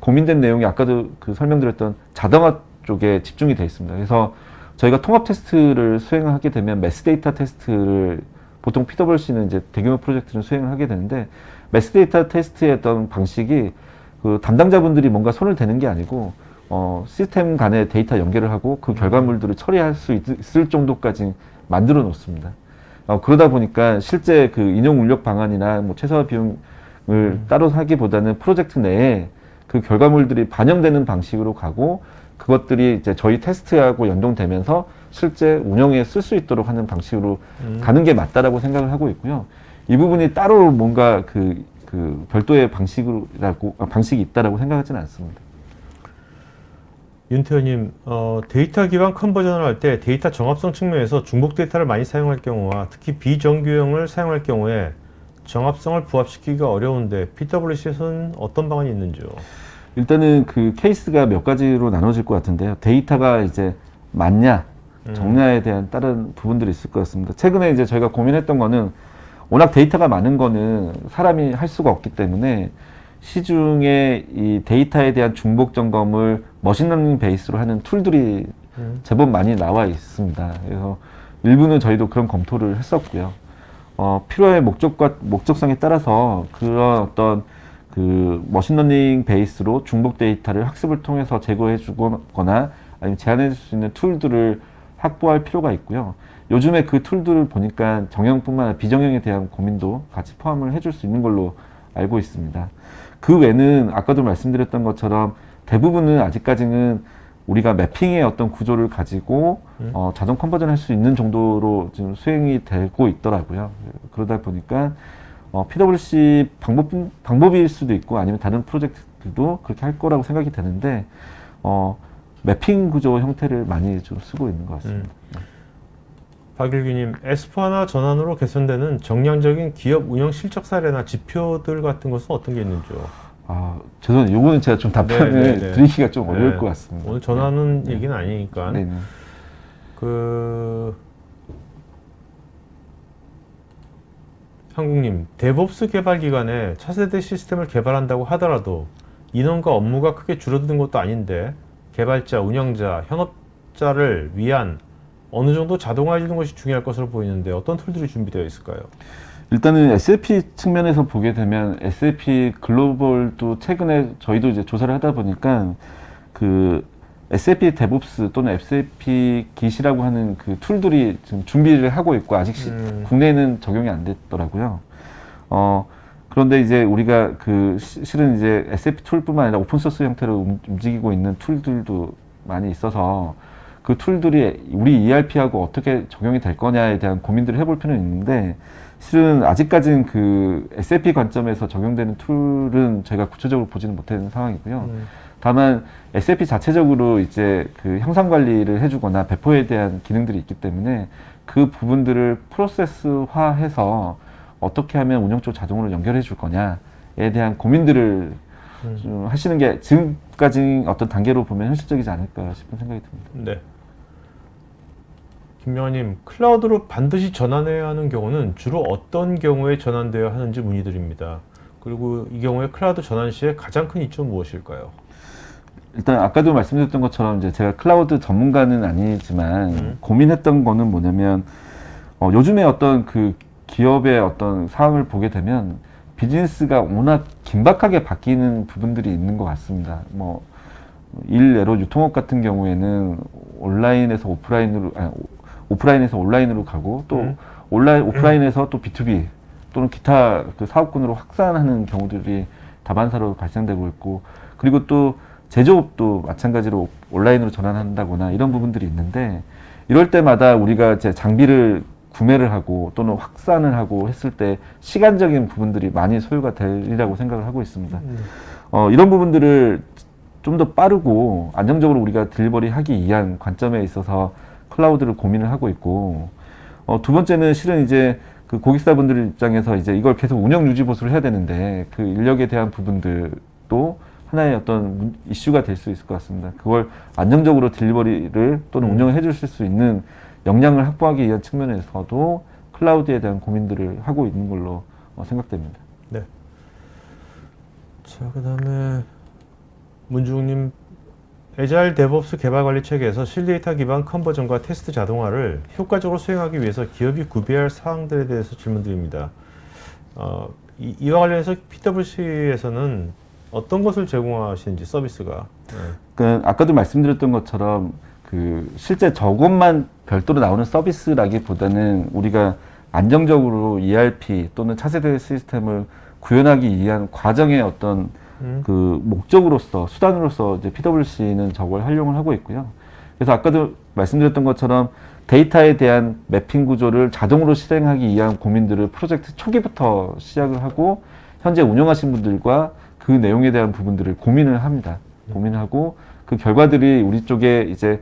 고민된 내용이 아까도 그 설명드렸던 자동화 쪽에 집중이 되어 있습니다. 그래서 저희가 통합 테스트를 수행을 하게 되면 매스 데이터 테스트를 보통 PwC는 이제 대규모 프로젝트를 수행을 하게 되는데 매스 데이터 테스트의 어떤 방식이 그 담당자분들이 뭔가 손을 대는 게 아니고 시스템 간의 데이터 연결을 하고 그 결과물들을 처리할 수 있을 정도까지 만들어 놓습니다. 그러다 보니까 실제 그 인용 운력 방안이나 뭐 최소화 비용을 따로 하기보다는 프로젝트 내에 그 결과물들이 반영되는 방식으로 가고 그것들이 이제 저희 테스트하고 연동되면서 실제 운영에 쓸 수 있도록 하는 방식으로 가는 게 맞다라고 생각을 하고 있고요. 이 부분이 따로 뭔가 그 별도의 방식이 있다라고 생각하지는 않습니다. 윤태현님, 데이터 기반 컨버전을 할 때 데이터 정합성 측면에서 중복 데이터를 많이 사용할 경우와 특히 비정규형을 사용할 경우에 정합성을 부합시키기가 어려운데 PwC에서는 어떤 방안이 있는지요? 일단은 그 케이스가 몇 가지로 나눠질 것 같은데요. 데이터가 이제 많냐, 적냐에 대한 다른 부분들이 있을 것 같습니다. 최근에 이제 저희가 고민했던 거는 워낙 데이터가 많은 거는 사람이 할 수가 없기 때문에 시중에 이 데이터에 대한 중복 점검을 머신러닝 베이스로 하는 툴들이 제법 많이 나와 있습니다. 그래서 일부는 저희도 그런 검토를 했었고요. 필요의 목적성에 따라서 그런 어떤 그 머신러닝 베이스로 중복 데이터를 학습을 통해서 제거해 주거나 아니면 제한해 줄 수 있는 툴들을 확보할 필요가 있고요. 요즘에 그 툴들을 보니까 정형뿐만 아니라 비정형에 대한 고민도 같이 포함을 해줄 수 있는 걸로 알고 있습니다. 그 외에는 아까도 말씀드렸던 것처럼 대부분은 아직까지는 우리가 매핑의 어떤 구조를 가지고 자동 컨버전 할 수 있는 정도로 지금 수행이 되고 있더라고요. 그러다 보니까 PwC 방법일 수도 있고 아니면 다른 프로젝트들도 그렇게 할 거라고 생각이 되는데 매핑 구조 형태를 많이 좀 쓰고 있는 것 같습니다. 박일규님, S4하나 전환으로 개선되는 정량적인 기업 운영 실적 사례나 지표들 같은 것은 어떤 게 있는지요? 죄송해요. 요거는 제가 좀 답변을 드리기가 좀 어려울 것 같습니다. 오늘 전하는 얘기는 아니니까. 네네. 한국님, 데브옵스 개발 기간에 차세대 시스템을 개발한다고 하더라도 인원과 업무가 크게 줄어드는 것도 아닌데 개발자, 운영자, 현업자를 위한 어느 정도 자동화해주는 것이 중요할 것으로 보이는데 어떤 툴들이 준비되어 있을까요? 일단은 SAP 측면에서 보게 되면 SAP 글로벌도 최근에 저희도 이제 조사를 하다 보니까 그 SAP 데브옵스 또는 SAP 깃이라고 하는 그 툴들이 지금 준비를 하고 있고 아직 국내에는 적용이 안 됐더라고요. 그런데 이제 우리가 실은 이제 SAP 툴뿐만 아니라 오픈소스 형태로 움직이고 있는 툴들도 많이 있어서 그 툴들이 우리 ERP하고 어떻게 적용이 될 거냐에 대한 고민들을 해볼 필요는 있는데 실은 아직까지는 그 SAP 관점에서 적용되는 툴은 저희가 구체적으로 보지는 못하는 상황이고요. 다만 SAP 자체적으로 이제 그 형상 관리를 해주거나 배포에 대한 기능들이 있기 때문에 그 부분들을 프로세스화해서 어떻게 하면 운영 쪽 자동으로 연결해 줄 거냐에 대한 고민들을 좀 하시는 게 지금까지 어떤 단계로 보면 현실적이지 않을까 싶은 생각이 듭니다. 네. 김명환님, 클라우드로 반드시 전환해야 하는 경우는 주로 어떤 경우에 전환되어야 하는지 문의드립니다. 그리고 이 경우에 클라우드 전환 시에 가장 큰 이점은 무엇일까요? 일단 아까도 말씀드렸던 것처럼 이제 제가 클라우드 전문가는 아니지만 고민했던 거는 뭐냐면 요즘에 어떤 그 기업의 어떤 상황을 보게 되면 비즈니스가 워낙 긴박하게 바뀌는 부분들이 있는 것 같습니다. 뭐 일례로 유통업 같은 경우에는 온라인에서 오프라인에서 온라인으로 가고 또 오프라인에서 또 B2B 또는 기타 그 사업군으로 확산하는 경우들이 다반사로 발생되고 있고 그리고 또 제조업도 마찬가지로 온라인으로 전환한다거나 이런 부분들이 있는데 이럴 때마다 우리가 이제 장비를 구매를 하고 또는 확산을 하고 했을 때 시간적인 부분들이 많이 소요가 되리라고 생각을 하고 있습니다. 이런 부분들을 좀 더 빠르고 안정적으로 우리가 딜리버리 하기 위한 관점에 있어서 클라우드를 고민을 하고 있고 두 번째는 실은 이제 그 고객사분들 입장에서 이제 이걸 계속 운영 유지 보수를 해야 되는데 그 인력에 대한 부분들도 하나의 어떤 이슈가 될 수 있을 것 같습니다. 그걸 안정적으로 딜리버리를 또는 운영을 해주실 수 있는 역량을 확보하기 위한 측면에서도 클라우드에 대한 고민들을 하고 있는 걸로 생각됩니다. 네. 자, 그다음에 문중님, 애자일 데브옵스 개발 관리 체계에서 실데이터 기반 컨버전과 테스트 자동화를 효과적으로 수행하기 위해서 기업이 구비할 사항들에 대해서 질문드립니다. 이와 관련해서 PwC에서는 어떤 것을 제공하시는지 서비스가. 네. 그 아까도 말씀드렸던 것처럼 그 실제 저것만 별도로 나오는 서비스라기보다는 우리가 안정적으로 ERP 또는 차세대 시스템을 구현하기 위한 과정의 어떤 그 목적으로서 수단으로서 이제 PwC는 저걸 활용을 하고 있고요. 그래서 아까도 말씀드렸던 것처럼 데이터에 대한 매핑 구조를 자동으로 실행하기 위한 고민들을 프로젝트 초기부터 시작을 하고 현재 운영하신 분들과 그 내용에 대한 부분들을 고민을 합니다. 고민하고 그 결과들이 우리 쪽에 이제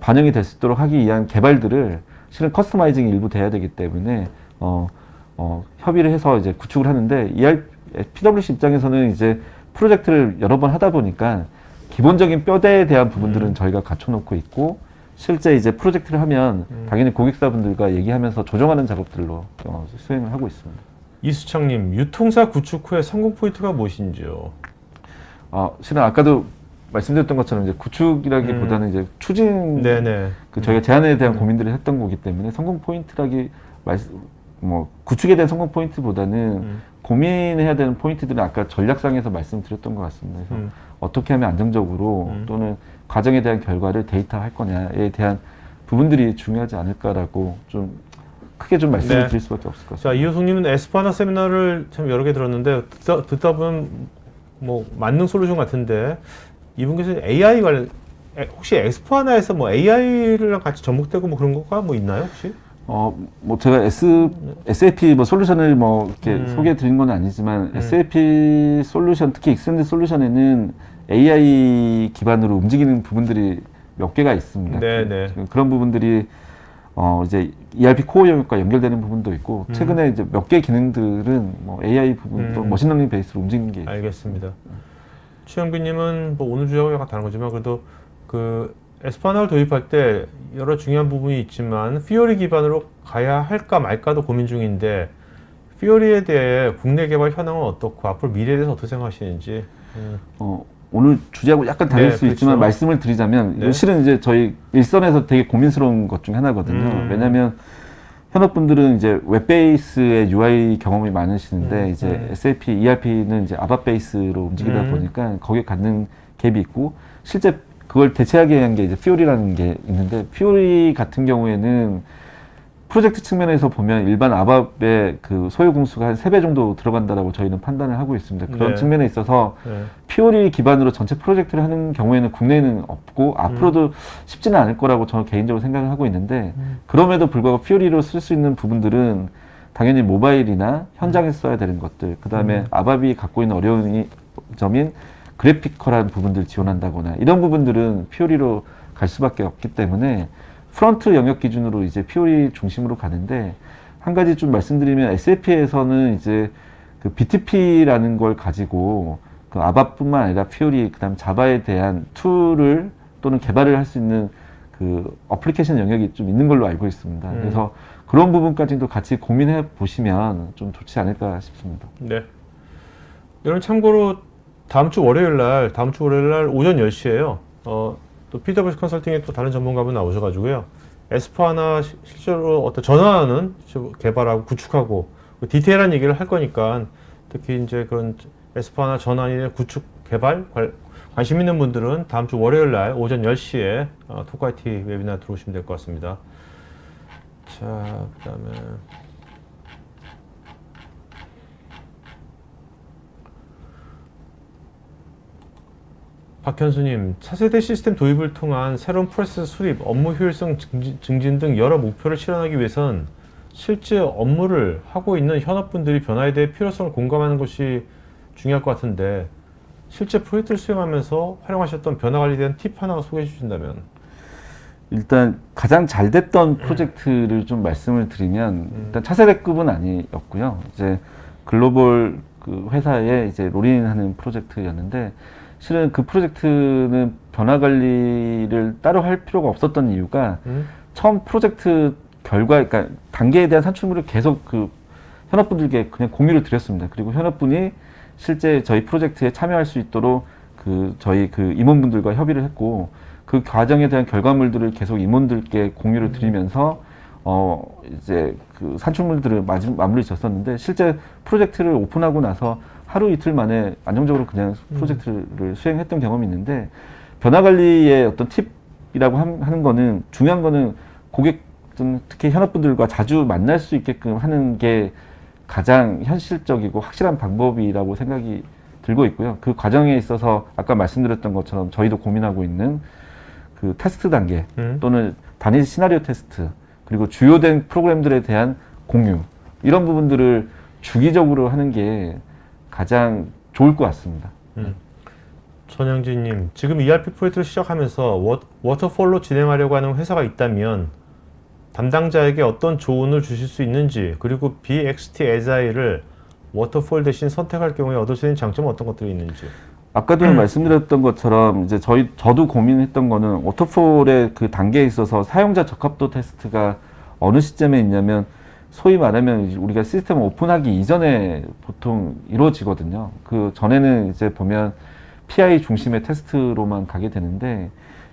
반영이 될 수 있도록 하기 위한 개발들을 실은 커스터마이징이 일부 돼야 되기 때문에 협의를 해서 이제 구축을 하는데 PwC 입장에서는 이제 프로젝트를 여러 번 하다 보니까 기본적인 뼈대에 대한 부분들은 저희가 갖춰놓고 있고 실제 이제 프로젝트를 하면 당연히 고객사분들과 얘기하면서 조정하는 작업들로 수행을 하고 있습니다. 이수창님, 유통사 구축 후의 성공 포인트가 무엇인지요? 실은 아까도 말씀드렸던 것처럼 이제 구축이라기보다는 이제 추진, 네네. 그 저희가 제안에 대한 고민들을 했던 거기 때문에 성공 구축에 대한 성공 포인트보다는 고민해야 되는 포인트들은 아까 전략상에서 말씀드렸던 것 같습니다. 그래서 어떻게 하면 안정적으로 또는 과정에 대한 결과를 데이터할 거냐에 대한 부분들이 중요하지 않을까라고 좀 크게 좀 말씀을 드릴 수밖에 없을 것 같습니다. 자, 이효숙님은 에스파나 세미나를 참 여러 개 들었는데 듣다 보면 뭐 만능 솔루션 같은데 이분께서 AI 관련 혹시 에스파나에서 뭐 AI를 같이 접목되고 뭐 그런 거가 뭐 있나요 혹시? 뭐 제가 SAP 뭐 솔루션을 뭐 이렇게 소개해 드린 건 아니지만 SAP 솔루션, 특히 익스텐드 솔루션에는 AI 기반으로 움직이는 부분들이 몇 개가 있습니다. 네네. 그런 부분들이 이제 ERP 코어 영역과 연결되는 부분도 있고 최근에 이제 몇 개 기능들은 뭐 AI 부분 또 머신러닝 베이스로 움직이는 게 있습니다. 알겠습니다. 최영빈님은 뭐 오늘 주제하고 약간 다른 거지만 그래도 그 에스파나를 도입할 때 여러 중요한 부분이 있지만 피오리 기반으로 가야 할까 말까도 고민 중인데 피오리에 대해 국내 개발 현황은 어떻고 앞으로 미래에 대해서 어떻게 생각하시는지. 오늘 주제하고 약간 다를 수 그렇죠. 있지만 말씀을 드리자면 이건 실은 이제 저희 일선에서 되게 고민스러운 것 중에 하나거든요. 왜냐하면 현업분들은 이제 웹 베이스의 UI 경험이 많으시는데 이제 SAP, ERP는 이제 아바 베이스로 움직이다 보니까 거기에 갖는 갭이 있고 실제 그걸 대체하기 위한 게 이제 피오리라는 게 있는데 피오리 같은 경우에는 프로젝트 측면에서 보면 일반 아밥의 그 소요 공수가 한 3배 정도 들어간다라고 저희는 판단을 하고 있습니다. 그런 측면에 있어서 피오리 기반으로 전체 프로젝트를 하는 경우에는 국내에는 없고 앞으로도 쉽지는 않을 거라고 저는 개인적으로 생각을 하고 있는데 그럼에도 불구하고 피오리로 쓸 수 있는 부분들은 당연히 모바일이나 현장에서 써야 되는 것들, 그 다음에 아밥이 갖고 있는 어려운 점인 그래피컬한 부분들 지원한다거나 이런 부분들은 피오리로 갈 수밖에 없기 때문에 프런트 영역 기준으로 이제 피오리 중심으로 가는데 한 가지 좀 말씀드리면 SAP에서는 이제 그 BTP라는 걸 가지고 그 아밥뿐만 아니라 피오리 그다음 자바에 대한 툴을 또는 개발을 할 수 있는 그 어플리케이션 영역이 좀 있는 걸로 알고 있습니다. 그래서 그런 부분까지도 같이 고민해 보시면 좀 좋지 않을까 싶습니다. 네. 여러분 참고로 다음 주 월요일 날 오전 10시에요. 또 PwC 컨설팅에 또 다른 전문가분 나오셔가지고요. 에스파나 실제로 어떤 전환하는 개발하고 구축하고 디테일한 얘기를 할 거니까 특히 이제 그런 에스파나 전환이나 구축 개발 관심 있는 분들은 다음 주 월요일 날 오전 10시에 토크IT 웨비나 들어오시면 될 것 같습니다. 자, 그다음에 박현수님, 차세대 시스템 도입을 통한 새로운 프로세스 수립, 업무 효율성 증진 등 여러 목표를 실현하기 위해선 실제 업무를 하고 있는 현업분들이 변화에 대해 필요성을 공감하는 것이 중요할 것 같은데 실제 프로젝트를 수행하면서 활용하셨던 변화 관리에 대한 팁 하나 소개해 주신다면. 일단 가장 잘 됐던 프로젝트를 좀 말씀을 드리면 일단 차세대급은 아니었고요. 이제 글로벌 그 회사에 이제 롤인하는 프로젝트였는데 실은 그 프로젝트는 변화 관리를 따로 할 필요가 없었던 이유가 처음 프로젝트 결과, 그러니까 단계에 대한 산출물을 계속 그 현업분들께 그냥 공유를 드렸습니다. 그리고 현업분이 실제 저희 프로젝트에 참여할 수 있도록 그 저희 그 임원분들과 협의를 했고 그 과정에 대한 결과물들을 계속 임원들께 공유를 드리면서 이제 그 산출물들을 마무리 졌었는데 실제 프로젝트를 오픈하고 나서 하루 이틀 만에 안정적으로 그냥 프로젝트를 수행했던 경험이 있는데 변화 관리의 어떤 팁이라고 하는 거는 중요한 거는 고객 특히 현업분들과 자주 만날 수 있게끔 하는 게 가장 현실적이고 확실한 방법이라고 생각이 들고 있고요. 그 과정에 있어서 아까 말씀드렸던 것처럼 저희도 고민하고 있는 그 테스트 단계 또는 단위 시나리오 테스트 그리고 주요된 프로그램들에 대한 공유 이런 부분들을 주기적으로 하는 게 가장 좋을 것 같습니다. 전영진님, 지금 ERP 프로젝트를 시작하면서 워터폴로 진행하려고 하는 회사가 있다면 담당자에게 어떤 조언을 주실 수 있는지, 그리고 BXT Agile을 워터폴 대신 선택할 경우에 얻을 수 있는 장점은 어떤 것들이 있는지. 아까도 말씀드렸던 것처럼 이제 저도 고민했던 거는 워터폴의 그 단계에 있어서 사용자 적합도 테스트가 어느 시점에 있냐면 소위 말하면 우리가 시스템을 오픈하기 이전에 보통 이루어지거든요. 그 전에는 이제 보면 PI 중심의 테스트로만 가게 되는데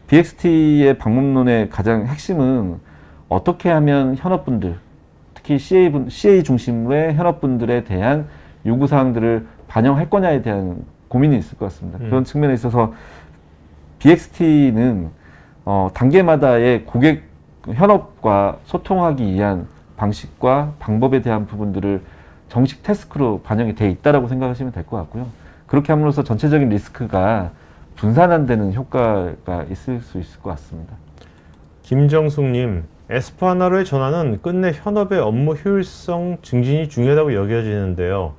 BXT의 방법론의 가장 핵심은 어떻게 하면 현업분들, 특히 CA 중심의 현업분들에 대한 요구사항들을 반영할 거냐에 대한 고민이 있을 것 같습니다. 그런 측면에 있어서 BXT는 단계마다의 고객 현업과 소통하기 위한 방식과 방법에 대한 부분들을 정식 태스크로 반영이 돼 있다라고 생각하시면 될 것 같고요. 그렇게 함으로써 전체적인 리스크가 분산화되는 효과가 있을 수 있을 것 같습니다. 김정숙님, S4HANA로의 전환은 끝내 현업의 업무 효율성 증진이 중요하다고 여겨지는데요.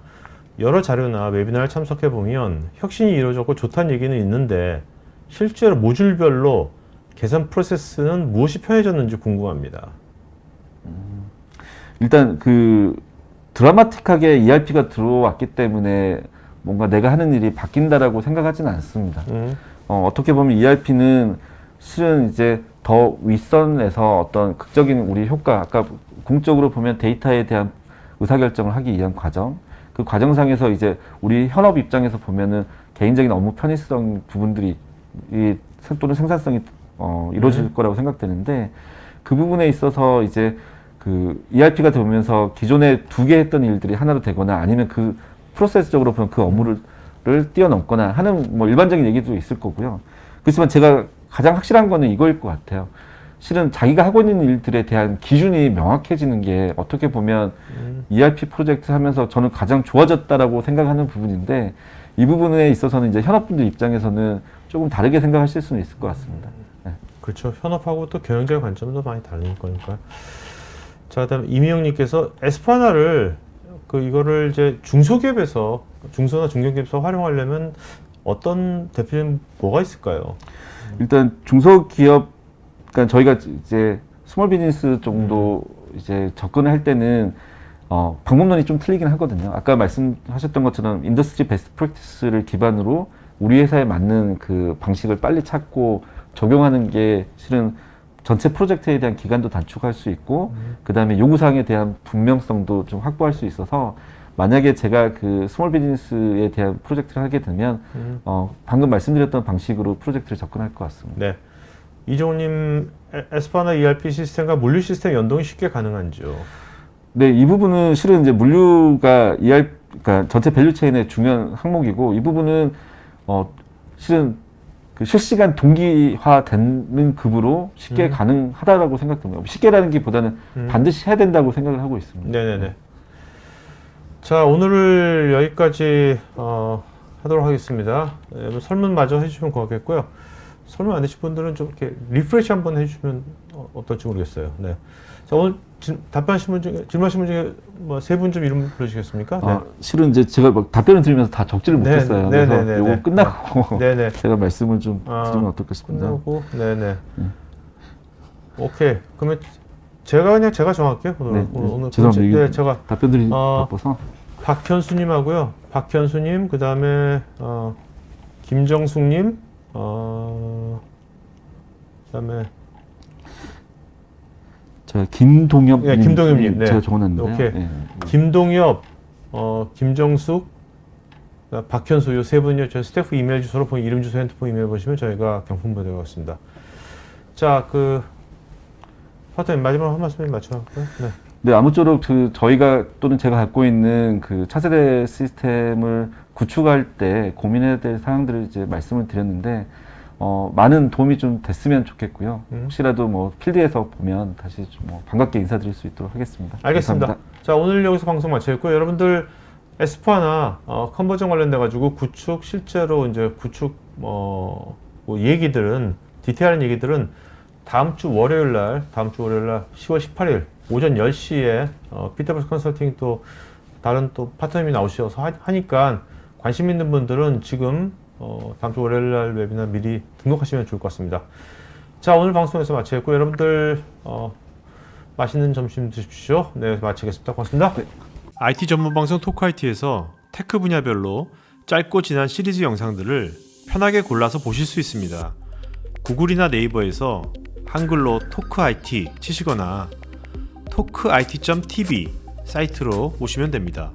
여러 자료나 웨비나를 참석해 보면 혁신이 이루어졌고 좋다는 얘기는 있는데 실제로 모듈별로 개선 프로세스는 무엇이 편해졌는지 궁금합니다. 일단 그 드라마틱하게 ERP가 들어왔기 때문에 뭔가 내가 하는 일이 바뀐다라고 생각하지는 않습니다. 어떻게 보면 ERP는 실은 이제 더 윗선에서 어떤 극적인 우리 효과, 아까 궁극적으로 보면 데이터에 대한 의사결정을 하기 위한 과정, 그 과정상에서 이제 우리 현업 입장에서 보면은 개인적인 업무 편의성 부분들이 또는 생산성이 이루어질 거라고 생각되는데 그 부분에 있어서 이제 그 ERP가 되면서 기존에 2개 했던 일들이 하나로 되거나 아니면 그 프로세스적으로 보면 그 업무를 뛰어넘거나 하는 뭐 일반적인 얘기도 있을 거고요. 그렇지만 제가 가장 확실한 거는 이거일 것 같아요. 실은 자기가 하고 있는 일들에 대한 기준이 명확해지는 게 어떻게 보면 ERP 프로젝트 하면서 저는 가장 좋아졌다라고 생각하는 부분인데 이 부분에 있어서는 이제 현업분들 입장에서는 조금 다르게 생각하실 수는 있을 것 같습니다. 네. 그렇죠. 현업하고 또 경영적인 관점도 많이 다른 거니까. 자, 다음 이미영님께서 S4HANA를 이거를 이제 중소기업에서 중소나 중견기업에서 활용하려면 어떤 대표적인 뭐가 있을까요? 일단 중소기업, 그러니까 저희가 이제 스몰 비즈니스 정도 이제 접근을 할 때는 방법론이 좀 틀리긴 하거든요. 아까 말씀하셨던 것처럼 인더스트리 베스트 프랙티스를 기반으로 우리 회사에 맞는 그 방식을 빨리 찾고 적용하는 게 실은 전체 프로젝트에 대한 기간도 단축할 수 있고 그 다음에 요구사항에 대한 분명성도 좀 확보할 수 있어서 만약에 제가 그 스몰 비즈니스에 대한 프로젝트를 하게 되면 방금 말씀드렸던 방식으로 프로젝트를 접근할 것 같습니다. 네. 이종훈님, S4HANA ERP 시스템과 물류 시스템 연동이 쉽게 가능한지요? 네, 이 부분은 실은 이제 물류가 그러니까 전체 밸류체인의 중요한 항목이고 이 부분은 실은 그 실시간 동기화되는 급으로 쉽게 가능하다라고 생각됩니다. 쉽게라는 게보다는 반드시 해야 된다고 생각을 하고 있습니다. 네네네. 자, 오늘 여기까지 하도록 하겠습니다. 설문 마저 해주시면 고맙겠고요. 설명 안 되신 분들은 좀 이렇게 리프레시 한번 해주시면 어떨지 모르겠어요. 네. 자, 오늘 답변하신 분 중에, 질문하신 분 중에 뭐 3분 좀 이름 불러주시겠습니까? 네. 실은 이제 제가 막 답변을 드리면서 다 적지를 네, 못했어요. 네, 그래서 네, 네, 이거 네. 끝나고 네네. 제가 말씀을 좀 드리면 어떨까 싶습니다. 끝나고, 네네. 오케이. 그러면 제가 정할게요. 오늘 죄송합니다. 이게 네, 제가 답변드리기 바빠서. 박현수님하고요. 박현수님, 그 다음에 김정숙님, 그다음에 제가 김동엽, 네, 김동엽님, 네. 제가 적어놨는데요. 오케이. 네. 김동엽, 김정숙, 박현수 요 세 분이요. 저 스태프 이메일 주소로 본 이름 주소 핸드폰 이메일 보시면 저희가 경품 보내드리겠습니다. 자, 파트너님 마지막 한 말씀 맞춰볼까요? 네. 네, 아무쪼록 저희가 또는 제가 갖고 있는 차세대 시스템을 구축할 때 고민해야 될 사항들을 이제 말씀을 드렸는데 많은 도움이 좀 됐으면 좋겠고요. 혹시라도 뭐 필드에서 보면 다시 좀 반갑게 인사드릴 수 있도록 하겠습니다. 알겠습니다. 감사합니다. 자, 오늘 여기서 방송 마치겠고요. 여러분들 에스파나 컨버전 관련돼 가지고 실제로 이제 구축 뭐 얘기들은 디테일한 얘기들은 다음 주 월요일 날 10월 18일 오전 10시에 PWS 컨설팅 또 다른 또 파트너님이 나오셔서 하니까 관심 있는 분들은 지금 다음 주 월요일 날 웨비나 미리 등록하시면 좋을 것 같습니다. 자, 오늘 방송에서 마치겠고 여러분들 맛있는 점심 드십시오. 네, 마치겠습니다. 고맙습니다. 네. IT 전문 방송 토크IT에서 테크 분야별로 짧고 진한 시리즈 영상들을 편하게 골라서 보실 수 있습니다. 구글이나 네이버에서 한글로 토크IT 치시거나 토크IT.tv 사이트로 오시면 됩니다.